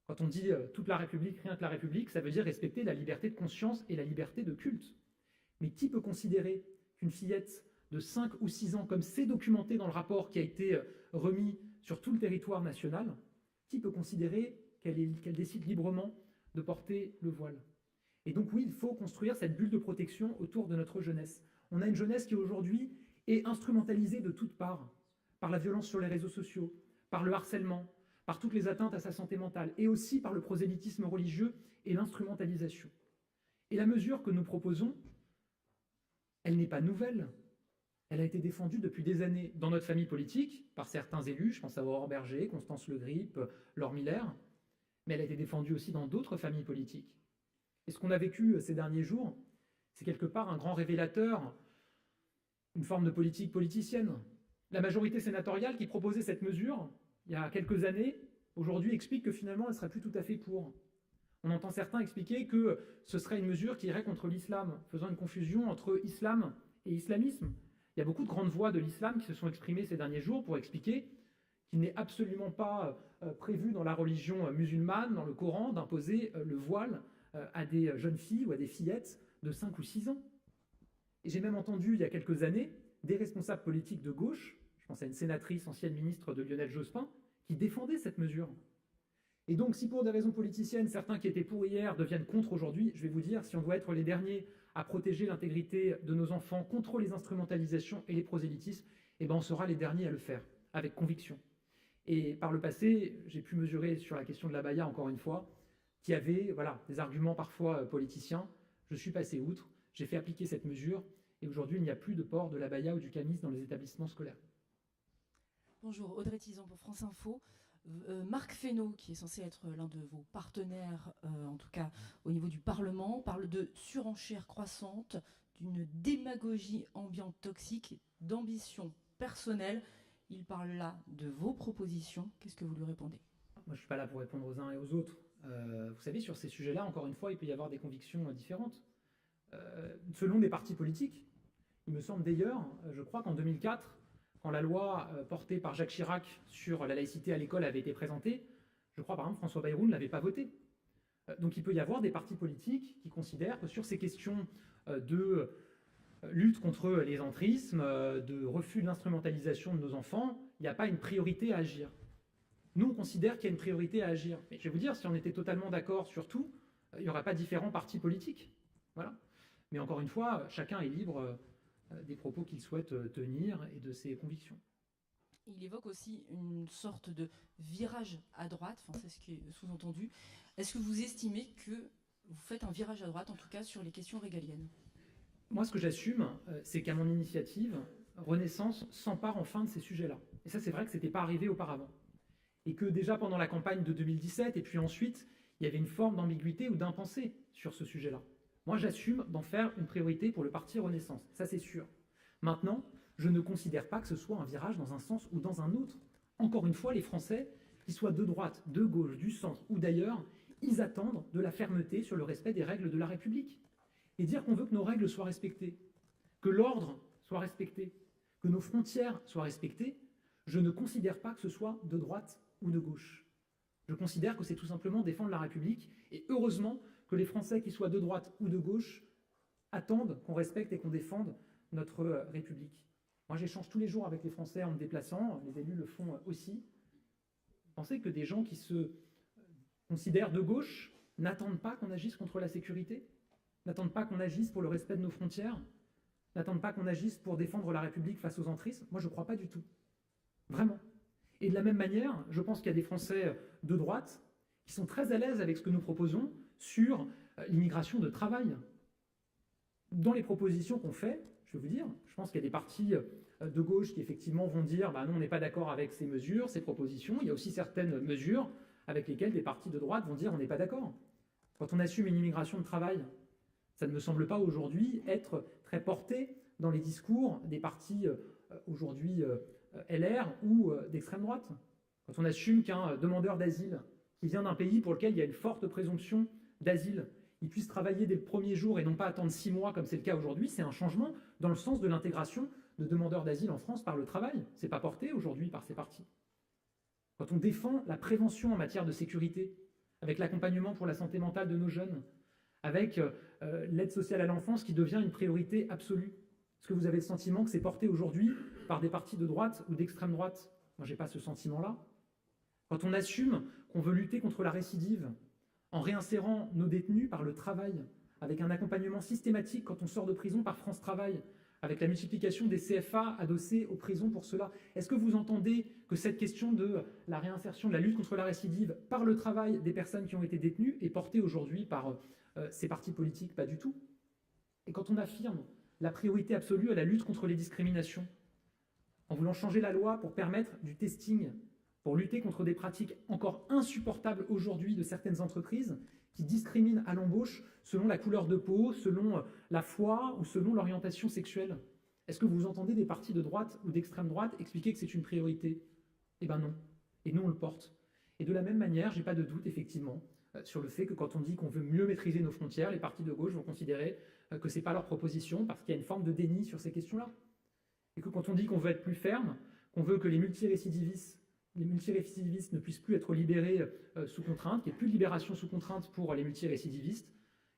Quand on dit toute la République, rien que la République, ça veut dire respecter la liberté de conscience et la liberté de culte. Mais qui peut considérer qu'une fillette de 5 ou 6 ans, comme c'est documenté dans le rapport qui a été remis sur tout le territoire national, qui peut considérer qu'elle décide librement de porter le voile? Et donc oui, il faut construire cette bulle de protection autour de notre jeunesse. On a une jeunesse qui aujourd'hui est instrumentalisée de toutes parts, par la violence sur les réseaux sociaux, par le harcèlement, par toutes les atteintes à sa santé mentale, et aussi par le prosélytisme religieux et l'instrumentalisation. Et la mesure que nous proposons, elle n'est pas nouvelle. Elle a été défendue depuis des années dans notre famille politique, par certains élus, je pense à Aurore Berger, Constance Le Grip, Laure Miller, mais elle a été défendue aussi dans d'autres familles politiques. Et ce qu'on a vécu ces derniers jours, c'est quelque part un grand révélateur, une forme de politique politicienne. La majorité sénatoriale qui proposait cette mesure, il y a quelques années, aujourd'hui explique que finalement elle ne serait plus tout à fait pour. On entend certains expliquer que ce serait une mesure qui irait contre l'islam, faisant une confusion entre islam et islamisme. Il y a beaucoup de grandes voix de l'islam qui se sont exprimées ces derniers jours pour expliquer qu'il n'est absolument pas prévu dans la religion musulmane, dans le Coran, d'imposer le voile à des jeunes filles ou à des fillettes de 5 ou 6 ans. Et j'ai même entendu il y a quelques années des responsables politiques de gauche, je pense à une sénatrice, ancienne ministre de Lionel Jospin, qui défendait cette mesure. Et donc, si pour des raisons politiciennes, certains qui étaient pour hier deviennent contre aujourd'hui, je vais vous dire, si on doit être les derniers à protéger l'intégrité de nos enfants contre les instrumentalisations et les prosélytismes, eh ben on sera les derniers à le faire, avec conviction. Et par le passé, j'ai pu mesurer sur la question de l'abaya, encore une fois, qu'il y avait des arguments parfois politiciens. Je suis passé outre, j'ai fait appliquer cette mesure, et aujourd'hui, il n'y a plus de port de l'abaya ou du camis dans les établissements scolaires. Bonjour, Audrey Tizan pour France Info. Marc Fesneau, qui est censé être l'un de vos partenaires, en tout cas au niveau du Parlement, parle de surenchère croissante, d'une démagogie ambiante toxique, d'ambition personnelle. Il parle là de vos propositions. Qu'est-ce que vous lui répondez? Moi, je ne suis pas là pour répondre aux uns et aux autres. Vous savez, sur ces sujets-là, encore une fois, il peut y avoir des convictions différentes. Selon des partis politiques, il me semble d'ailleurs, je crois qu'en 2004, quand la loi portée par Jacques Chirac sur la laïcité à l'école avait été présentée, je crois par exemple François Bayrou ne l'avait pas votée. Donc il peut y avoir des partis politiques qui considèrent que sur ces questions de lutte contre les entrismes, de refus de l'instrumentalisation de nos enfants, il n'y a pas une priorité à agir. Nous, on considère qu'il y a une priorité à agir. Mais je vais vous dire, si on était totalement d'accord sur tout, il n'y aurait pas différents partis politiques. Voilà. Mais encore une fois, chacun est libre des propos qu'il souhaite tenir et de ses convictions. Il évoque aussi une sorte de virage à droite, enfin, c'est ce qui est sous-entendu. Est-ce que vous estimez que vous faites un virage à droite, en tout cas sur les questions régaliennes? Moi, ce que j'assume, c'est qu'à mon initiative, Renaissance s'empare enfin de ces sujets-là. Et ça, c'est vrai que ce n'était pas arrivé auparavant. Et que déjà pendant la campagne de 2017, et puis ensuite, il y avait une forme d'ambiguïté ou d'impensé sur ce sujet-là. Moi, j'assume d'en faire une priorité pour le parti Renaissance, ça c'est sûr. Maintenant, je ne considère pas que ce soit un virage dans un sens ou dans un autre. Encore une fois, les Français, qu'ils soient de droite, de gauche, du centre ou d'ailleurs, ils attendent de la fermeté sur le respect des règles de la République. Et dire qu'on veut que nos règles soient respectées, que l'ordre soit respecté, que nos frontières soient respectées, je ne considère pas que ce soit de droite ou de gauche. Je considère que c'est tout simplement défendre la République, et heureusement que les Français, qu'ils soient de droite ou de gauche, attendent qu'on respecte et qu'on défende notre République. Moi, j'échange tous les jours avec les Français en me déplaçant, les élus le font aussi. Vous pensez que des gens qui se considèrent de gauche n'attendent pas qu'on agisse contre la sécurité? N'attendent pas qu'on agisse pour le respect de nos frontières? N'attendent pas qu'on agisse pour défendre la République face aux entrismes? Moi, je ne crois pas du tout. Vraiment. Et de la même manière, je pense qu'il y a des Français de droite qui sont très à l'aise avec ce que nous proposons sur l'immigration de travail. Dans les propositions qu'on fait, je vais vous dire, je pense qu'il y a des partis de gauche qui effectivement vont dire nous on n'est pas d'accord avec ces mesures, ces propositions. Il y a aussi certaines mesures avec lesquelles des partis de droite vont dire on n'est pas d'accord. Quand on assume une immigration de travail, ça ne me semble pas aujourd'hui être très porté dans les discours des partis aujourd'hui LR ou d'extrême droite. Quand on assume qu'un demandeur d'asile qui vient d'un pays pour lequel il y a une forte présomption d'asile, il puisse travailler dès le premier jour et non pas attendre 6 mois comme c'est le cas aujourd'hui, c'est un changement dans le sens de l'intégration de demandeurs d'asile en France par le travail. Ce n'est pas porté aujourd'hui par ces partis. Quand on défend la prévention en matière de sécurité, avec l'accompagnement pour la santé mentale de nos jeunes, avec l'aide sociale à l'enfance qui devient une priorité absolue, est-ce que vous avez le sentiment que c'est porté aujourd'hui par des partis de droite ou d'extrême droite? Moi, je n'ai pas ce sentiment-là. Quand on assume qu'on veut lutter contre la récidive en réinsérant nos détenus par le travail, avec un accompagnement systématique quand on sort de prison par France Travail, avec la multiplication des CFA adossés aux prisons pour cela. Est-ce que vous entendez que cette question de la réinsertion, de la lutte contre la récidive par le travail des personnes qui ont été détenues est portée aujourd'hui par ces partis politiques? Pas du tout. Et quand on affirme la priorité absolue à la lutte contre les discriminations, en voulant changer la loi pour permettre du testing, pour lutter contre des pratiques encore insupportables aujourd'hui de certaines entreprises qui discriminent à l'embauche selon la couleur de peau, selon la foi ou selon l'orientation sexuelle. Est-ce que vous entendez des partis de droite ou d'extrême droite expliquer que c'est une priorité? Eh bien non. Et nous, on le porte. Et de la même manière, je n'ai pas de doute, effectivement, sur le fait que quand on dit qu'on veut mieux maîtriser nos frontières, les partis de gauche vont considérer que ce n'est pas leur proposition parce qu'il y a une forme de déni sur ces questions-là. Et que quand on dit qu'on veut être plus ferme, qu'on veut que les multirécidivistes ne puissent plus être libérés sous contrainte, qu'il n'y ait plus de libération sous contrainte pour les multirécidivistes,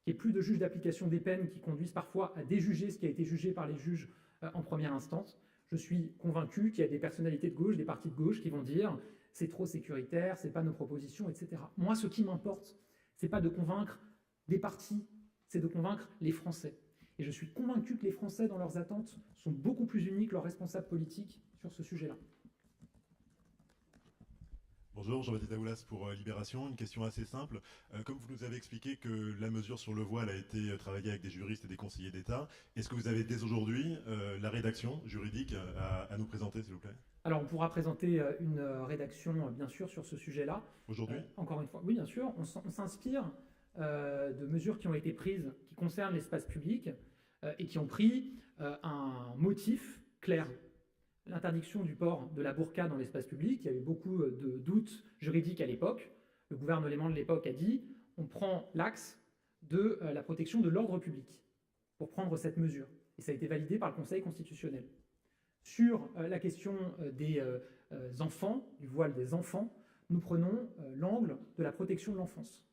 qu'il n'y ait plus de juges d'application des peines qui conduisent parfois à déjuger ce qui a été jugé par les juges en première instance, je suis convaincu qu'il y a des personnalités de gauche, des partis de gauche qui vont dire c'est trop sécuritaire, c'est pas nos propositions, etc. Moi, ce qui m'importe, c'est pas de convaincre des partis, c'est de convaincre les Français. Et je suis convaincu que les Français, dans leurs attentes, sont beaucoup plus unis que leurs responsables politiques sur ce sujet-là. Bonjour, Jean-Baptiste Daoulas pour Libération. Une question assez simple. Comme vous nous avez expliqué que la mesure sur le voile a été travaillée avec des juristes et des conseillers d'État, est-ce que vous avez dès aujourd'hui la rédaction juridique à nous présenter, s'il vous plaît? Alors, on pourra présenter une rédaction, bien sûr, sur ce sujet-là. Aujourd'hui? Encore une fois, oui, bien sûr. On s'inspire de mesures qui ont été prises, qui concernent l'espace public et qui ont pris un motif clair. L'interdiction du port de la burqa dans l'espace public. Il y a eu beaucoup de doutes juridiques à l'époque. Le gouvernement de l'époque a dit on prend l'axe de la protection de l'ordre public pour prendre cette mesure. Et ça a été validé par le Conseil constitutionnel. Sur la question des enfants, du voile des enfants, nous prenons l'angle de la protection de l'enfance.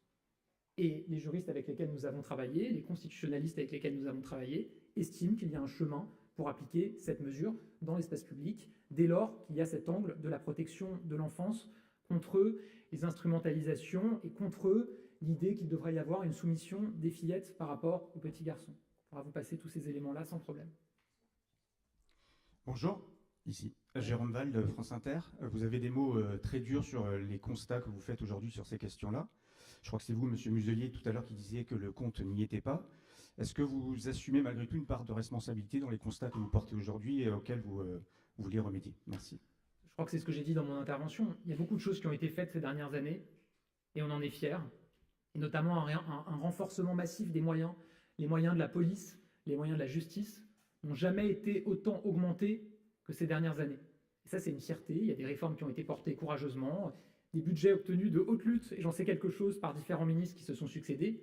Et les juristes avec lesquels nous avons travaillé, les constitutionnalistes avec lesquels nous avons travaillé, estiment qu'il y a un chemin pour appliquer cette mesure dans l'espace public, dès lors qu'il y a cet angle de la protection de l'enfance contre les instrumentalisations et contre l'idée qu'il devrait y avoir une soumission des fillettes par rapport aux petits garçons. On pourra vous passer tous ces éléments-là sans problème. Bonjour, ici Jérôme Val de France Inter. Vous avez des mots très durs sur les constats que vous faites aujourd'hui sur ces questions-là. Je crois que c'est vous, Monsieur Muselier, tout à l'heure qui disiez que le compte n'y était pas. Est-ce que vous assumez malgré tout une part de responsabilité dans les constats que vous portez aujourd'hui et auxquels vous voulez remédier? Merci. Je crois que c'est ce que j'ai dit dans mon intervention. Il y a beaucoup de choses qui ont été faites ces dernières années et on en est fiers. Et notamment un renforcement massif des moyens. Les moyens de la police, les moyens de la justice n'ont jamais été autant augmentés que ces dernières années. Et ça, c'est une fierté. Il y a des réformes qui ont été portées courageusement, des budgets obtenus de haute lutte, et j'en sais quelque chose, par différents ministres qui se sont succédés.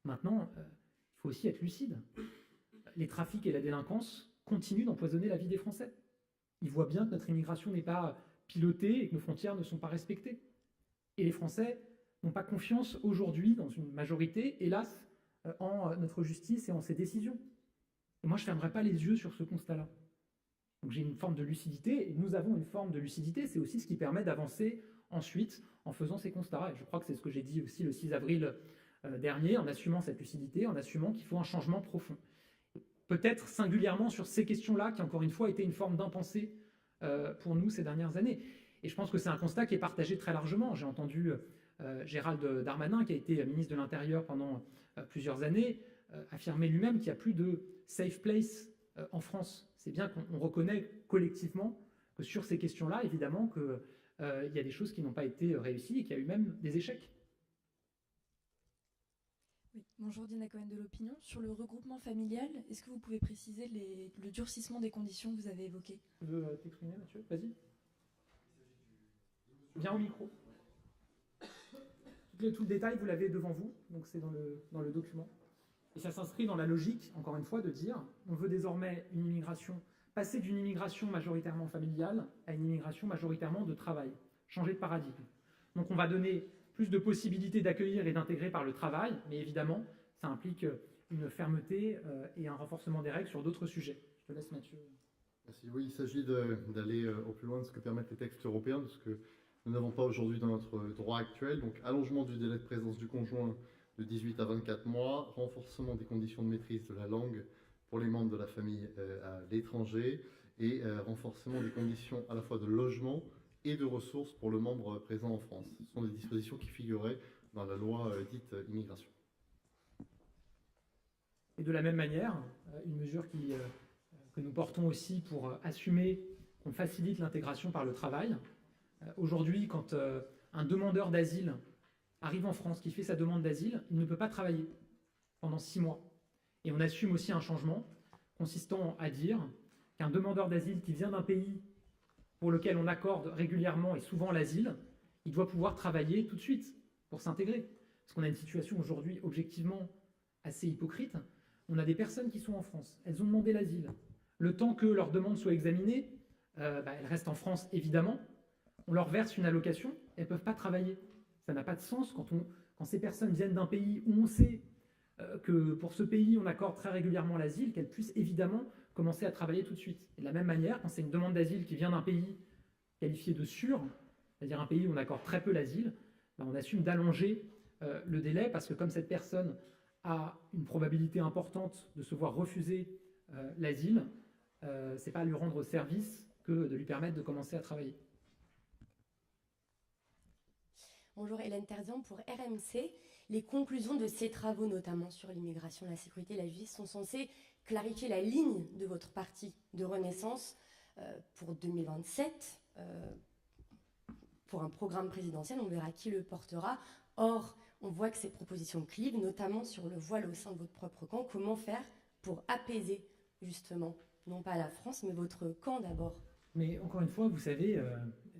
Maintenant, il faut aussi être lucide. Les trafics et la délinquance continuent d'empoisonner la vie des Français. Ils voient bien que notre immigration n'est pas pilotée et que nos frontières ne sont pas respectées. Et les Français n'ont pas confiance aujourd'hui, dans une majorité, hélas, en notre justice et en ses décisions. Et moi, je ne fermerai pas les yeux sur ce constat-là. Donc j'ai une forme de lucidité, et nous avons une forme de lucidité, c'est aussi ce qui permet d'avancer ensuite en faisant ces constats. Et je crois que c'est ce que j'ai dit aussi le 6 avril dernier, en assumant cette lucidité, en assumant qu'il faut un changement profond. Peut-être singulièrement sur ces questions-là, qui encore une fois étaient une forme d'impensé pour nous ces dernières années. Et je pense que c'est un constat qui est partagé très largement. J'ai entendu Gérald Darmanin, qui a été ministre de l'Intérieur pendant plusieurs années, affirmer lui-même qu'il n'y a plus de safe place en France. C'est bien qu'on reconnaît collectivement que sur ces questions-là, évidemment, qu'il y a des choses qui n'ont pas été réussies et qu'il y a eu même des échecs. Oui. Bonjour, Dina Cohen de l'Opinion. Sur le regroupement familial, est-ce que vous pouvez préciser le durcissement des conditions que vous avez évoquées? Tu veux t'exprimer, Mathieu? Vas-y. Viens au micro. Tout le détail, vous l'avez devant vous, donc c'est dans le document. Et ça s'inscrit dans la logique, encore une fois, de dire on veut désormais passer d'une immigration majoritairement familiale à une immigration majoritairement de travail, changer de paradigme. Donc on va donner plus de possibilités d'accueillir et d'intégrer par le travail, mais évidemment, ça implique une fermeté et un renforcement des règles sur d'autres sujets. Je te laisse, Mathieu. Merci. Oui, il s'agit d'aller au plus loin de ce que permettent les textes européens, de ce que nous n'avons pas aujourd'hui dans notre droit actuel. Donc, allongement du délai de présence du conjoint de 18 à 24 mois, renforcement des conditions de maîtrise de la langue pour les membres de la famille à l'étranger et renforcement des conditions à la fois de logement et de ressources pour le membre présent en France. Ce sont des dispositions qui figuraient dans la loi dite immigration. Et de la même manière, une mesure que nous portons aussi pour assumer qu'on facilite l'intégration par le travail. Aujourd'hui, quand un demandeur d'asile arrive en France, qui fait sa demande d'asile, il ne peut pas travailler pendant 6 mois. Et on assume aussi un changement consistant à dire qu'un demandeur d'asile qui vient d'un pays pour lequel on accorde régulièrement et souvent l'asile, il doit pouvoir travailler tout de suite pour s'intégrer. Parce qu'on a une situation aujourd'hui objectivement assez hypocrite. On a des personnes qui sont en France, elles ont demandé l'asile. Le temps que leur demande soit examinée, elles restent en France évidemment. On leur verse une allocation, elles ne peuvent pas travailler. Ça n'a pas de sens quand ces personnes viennent d'un pays où on sait que pour ce pays on accorde très régulièrement l'asile, qu'elles puissent évidemment commencer à travailler tout de suite. Et de la même manière, quand c'est une demande d'asile qui vient d'un pays qualifié de sûr, c'est-à-dire un pays où on accorde très peu l'asile, on assume d'allonger le délai parce que comme cette personne a une probabilité importante de se voir refuser l'asile, c'est pas lui rendre service que de lui permettre de commencer à travailler. Bonjour, Hélène Terzian pour RMC. Les conclusions de ces travaux, notamment sur l'immigration, la sécurité et la justice, sont censées clarifier la ligne de votre parti de Renaissance pour 2027. Pour un programme présidentiel, on verra qui le portera. Or, on voit que ces propositions clivent, notamment sur le voile au sein de votre propre camp. Comment faire pour apaiser, justement, non pas la France, mais votre camp d'abord? Mais encore une fois, vous savez,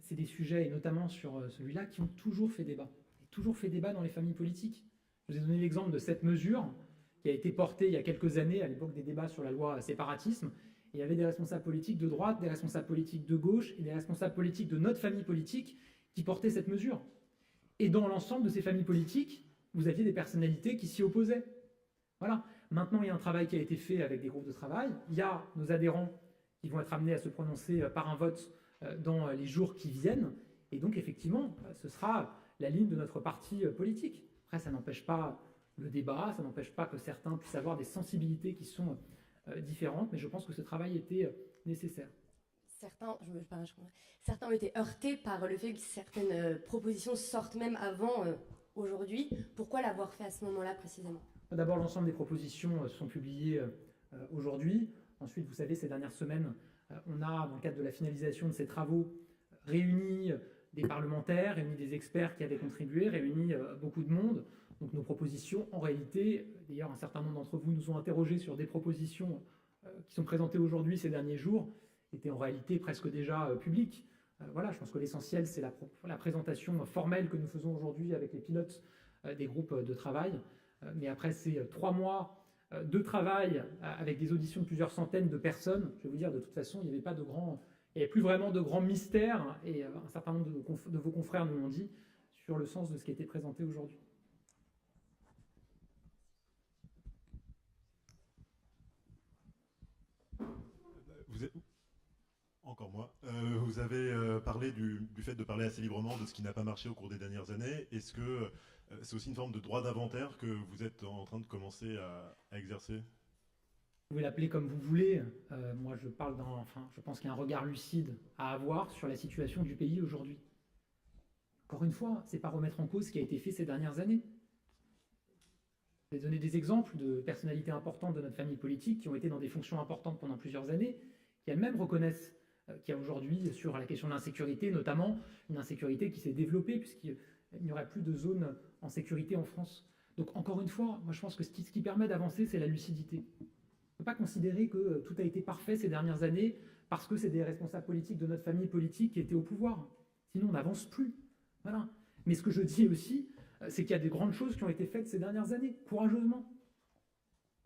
c'est des sujets, et notamment sur celui-là, qui ont toujours fait débat. Toujours fait débat dans les familles politiques. Je vous ai donné l'exemple de cette mesure qui a été portée il y a quelques années, à l'époque des débats sur la loi séparatisme. Et il y avait des responsables politiques de droite, des responsables politiques de gauche et des responsables politiques de notre famille politique qui portaient cette mesure. Et dans l'ensemble de ces familles politiques, vous aviez des personnalités qui s'y opposaient. Voilà. Maintenant, il y a un travail qui a été fait avec des groupes de travail. Il y a nos adhérents qui vont être amenés à se prononcer par un vote dans les jours qui viennent. Et donc, effectivement, ce sera la ligne de notre parti politique. Après, ça n'empêche pas le débat, ça n'empêche pas que certains puissent avoir des sensibilités qui sont différentes, mais je pense que ce travail était nécessaire. Certains ont été heurtés par le fait que certaines propositions sortent même avant aujourd'hui. Pourquoi l'avoir fait à ce moment-là précisément? D'abord, l'ensemble des propositions sont publiées aujourd'hui. Ensuite, vous savez, ces dernières semaines, on a, dans le cadre de la finalisation de ces travaux, réuni des parlementaires, réuni des experts qui avaient contribué, réuni beaucoup de monde. Donc nos propositions, en réalité, d'ailleurs un certain nombre d'entre vous nous ont interrogés sur des propositions qui sont présentées aujourd'hui ces derniers jours, étaient en réalité presque déjà publiques. Voilà, je pense que l'essentiel, c'est la présentation formelle que nous faisons aujourd'hui avec les pilotes des groupes de travail. Mais après ces 3 mois de travail avec des auditions de plusieurs centaines de personnes, je vais vous dire, de toute façon, il n'y avait plus vraiment de grands mystères, et un certain nombre de vos confrères nous l'ont dit, sur le sens de ce qui a été présenté aujourd'hui. Encore moi. Vous avez parlé du fait de parler assez librement de ce qui n'a pas marché au cours des dernières années. Est-ce que c'est aussi une forme de droit d'inventaire que vous êtes en train de commencer à exercer? Vous pouvez l'appeler comme vous voulez. Moi, je pense qu'il y a un regard lucide à avoir sur la situation du pays aujourd'hui. Encore une fois, c'est pas remettre en cause ce qui a été fait ces dernières années. Je vais donner des exemples de personnalités importantes de notre famille politique qui ont été dans des fonctions importantes pendant plusieurs années, qui elles-mêmes reconnaissent qu'il y a aujourd'hui, sur la question de l'insécurité, notamment une insécurité qui s'est développée, puisqu'il n'y aurait plus de zone en sécurité en France. Donc encore une fois, moi je pense que ce qui permet d'avancer, c'est la lucidité. On ne peut pas considérer que tout a été parfait ces dernières années parce que c'est des responsables politiques de notre famille politique qui étaient au pouvoir. Sinon, on n'avance plus. Voilà. Mais ce que je dis aussi, c'est qu'il y a des grandes choses qui ont été faites ces dernières années, courageusement.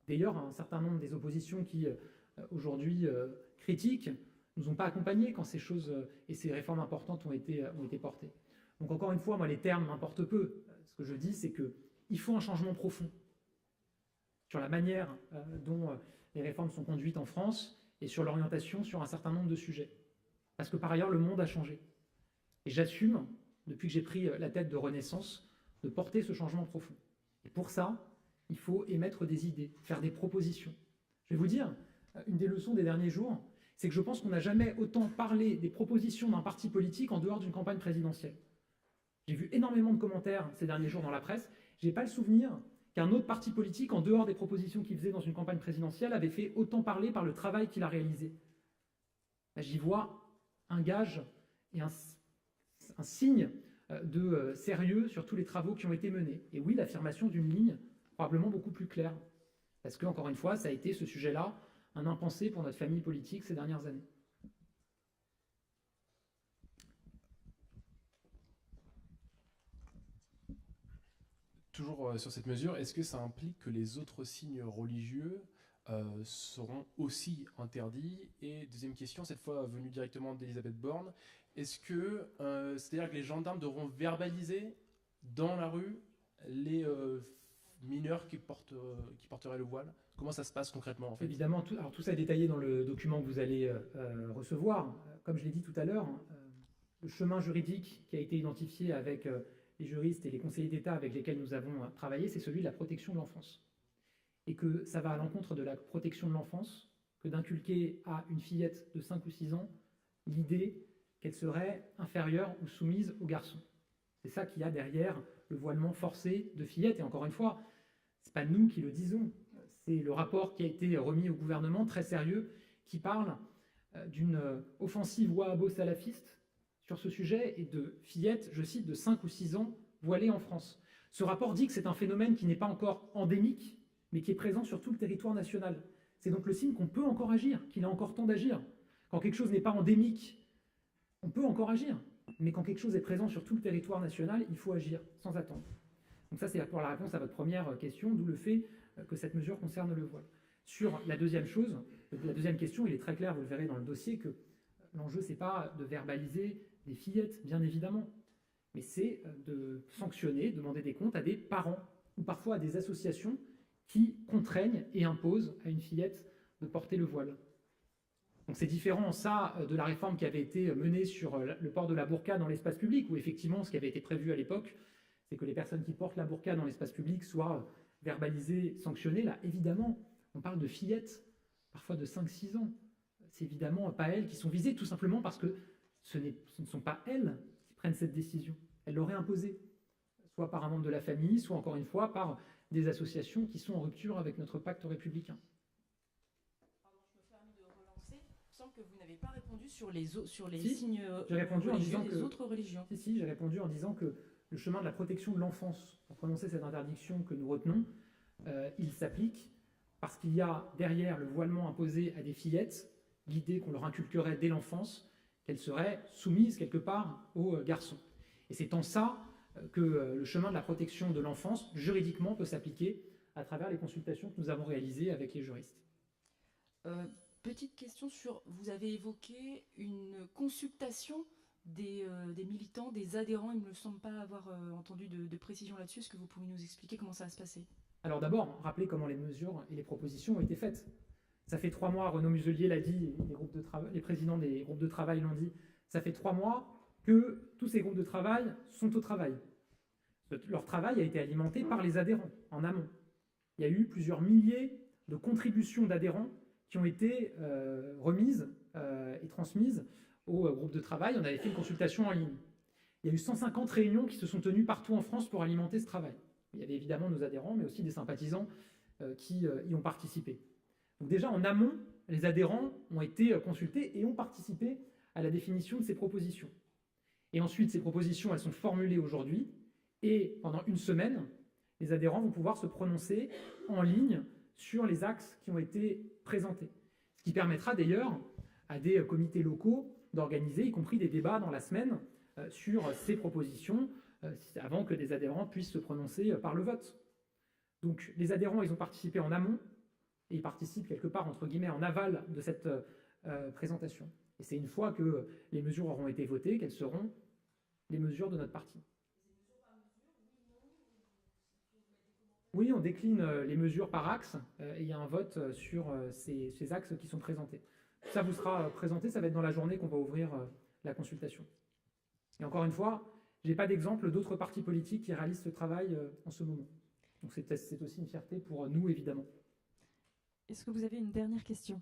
D'ailleurs, un certain nombre des oppositions qui, aujourd'hui, critiquent, ne nous ont pas accompagnés quand ces choses et ces réformes importantes ont été portées. Donc encore une fois, moi, les termes m'importent peu. Ce que je dis, c'est qu'il faut un changement profond sur la manière dont les réformes sont conduites en France et sur l'orientation sur un certain nombre de sujets. Parce que par ailleurs, le monde a changé. Et j'assume, depuis que j'ai pris la tête de Renaissance, de porter ce changement profond. Et pour ça, il faut émettre des idées, faire des propositions. Je vais vous dire, une des leçons des derniers jours, c'est que je pense qu'on n'a jamais autant parlé des propositions d'un parti politique en dehors d'une campagne présidentielle. J'ai vu énormément de commentaires ces derniers jours dans la presse. Je n'ai pas le souvenir qu'un autre parti politique, en dehors des propositions qu'il faisait dans une campagne présidentielle, avait fait autant parler par le travail qu'il a réalisé. J'y vois un gage et un signe de sérieux sur tous les travaux qui ont été menés. Et oui, l'affirmation d'une ligne probablement beaucoup plus claire. Parce que, encore une fois, ça a été ce sujet-là, un impensé pour notre famille politique ces dernières années. Toujours sur cette mesure, est-ce que ça implique que les autres signes religieux seront aussi interdits? Et deuxième question, cette fois venue directement d'Elisabeth Borne, est-ce que, c'est-à-dire que les gendarmes devront verbaliser dans la rue les mineurs qui porteraient le voile? Comment ça se passe concrètement en fait? Évidemment, tout ça est détaillé dans le document que vous allez recevoir. Comme je l'ai dit tout à l'heure, le chemin juridique qui a été identifié avec les juristes et les conseillers d'État avec lesquels nous avons travaillé, c'est celui de la protection de l'enfance. Et que ça va à l'encontre de la protection de l'enfance que d'inculquer à une fillette de 5 ou 6 ans l'idée qu'elle serait inférieure ou soumise aux garçons. C'est ça qu'il y a derrière le voilement forcé de fillettes. Et encore une fois, ce n'est pas nous qui le disons. C'est le rapport qui a été remis au gouvernement, très sérieux, qui parle d'une offensive wahhabo-salafiste sur ce sujet et de fillettes, je cite, de 5 ou 6 ans voilées en France. Ce rapport dit que c'est un phénomène qui n'est pas encore endémique, mais qui est présent sur tout le territoire national. C'est donc le signe qu'on peut encore agir, qu'il est encore temps d'agir. Quand quelque chose n'est pas endémique, on peut encore agir. Mais quand quelque chose est présent sur tout le territoire national, il faut agir sans attendre. Donc ça, c'est pour la réponse à votre première question, d'où le fait que cette mesure concerne le voile. Sur la deuxième question, il est très clair, vous le verrez dans le dossier, que l'enjeu, ce n'est pas de verbaliser des fillettes, bien évidemment, mais c'est de sanctionner, demander des comptes à des parents ou parfois à des associations qui contraignent et imposent à une fillette de porter le voile. Donc c'est différent, ça, de la réforme qui avait été menée sur le port de la burqa dans l'espace public, où effectivement, ce qui avait été prévu à l'époque, c'est que les personnes qui portent la burqa dans l'espace public soient verbalisées, sanctionnées. Là, évidemment, on parle de fillettes, parfois de 5-6 ans. C'est évidemment pas elles qui sont visées, tout simplement parce que ce ne sont pas elles qui prennent cette décision. Elles l'auraient imposée, soit par un membre de la famille, soit encore une fois par des associations qui sont en rupture avec notre pacte républicain. Pardon, je me permets de relancer. Il me semble que vous n'avez pas répondu sur les Si, signes j'ai répondu en disant des autres religions. Si, j'ai répondu en disant que le chemin de la protection de l'enfance, pour prononcer cette interdiction que nous retenons, il s'applique parce qu'il y a derrière le voilement imposé à des fillettes l'idée qu'on leur inculquerait dès l'enfance qu'elles seraient soumises quelque part aux garçons. Et c'est en ça que le chemin de la protection de l'enfance, juridiquement, peut s'appliquer à travers les consultations que nous avons réalisées avec les juristes. Petite question sur, vous avez évoqué une consultation des militants, des adhérents. Il ne me semble pas avoir entendu de précision là-dessus. Est-ce que vous pouvez nous expliquer comment ça va se passer? Alors d'abord, rappelez comment les mesures et les propositions ont été faites. Ça fait 3 mois, Renaud Muselier l'a dit, les présidents des groupes de travail l'ont dit, ça fait 3 mois que tous ces groupes de travail sont au travail. Leur travail a été alimenté par les adhérents, en amont. Il y a eu plusieurs milliers de contributions d'adhérents qui ont été remises et transmises au groupe de travail. On avait fait une consultation en ligne. Il y a eu 150 réunions qui se sont tenues partout en France pour alimenter ce travail. Il y avait évidemment nos adhérents, mais aussi des sympathisants qui y ont participé. Donc déjà, en amont, les adhérents ont été consultés et ont participé à la définition de ces propositions. Et ensuite, ces propositions, elles sont formulées aujourd'hui, et pendant une semaine, les adhérents vont pouvoir se prononcer en ligne sur les axes qui ont été présentés. Ce qui permettra d'ailleurs à des comités locaux d'organiser, y compris des débats dans la semaine, sur ces propositions, avant que des adhérents puissent se prononcer par le vote. Donc les adhérents, ils ont participé en amont, et ils participent quelque part, entre guillemets, en aval de cette présentation. Et c'est une fois que les mesures auront été votées qu'elles seront les mesures de notre parti. Oui, on décline les mesures par axe, et il y a un vote sur ces axes qui sont présentés. Ça vous sera présenté, ça va être dans la journée qu'on va ouvrir la consultation. Et encore une fois, je n'ai pas d'exemple d'autres partis politiques qui réalisent ce travail en ce moment. Donc c'est aussi une fierté pour nous, évidemment. Est-ce que vous avez une dernière question?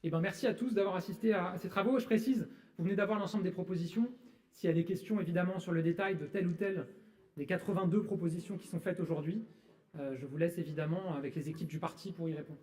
Eh bien, merci à tous d'avoir assisté à ces travaux. Je précise, vous venez d'avoir l'ensemble des propositions. S'il y a des questions, évidemment, sur le détail de telle ou telle des 82 propositions qui sont faites aujourd'hui, je vous laisse évidemment avec les équipes du parti pour y répondre.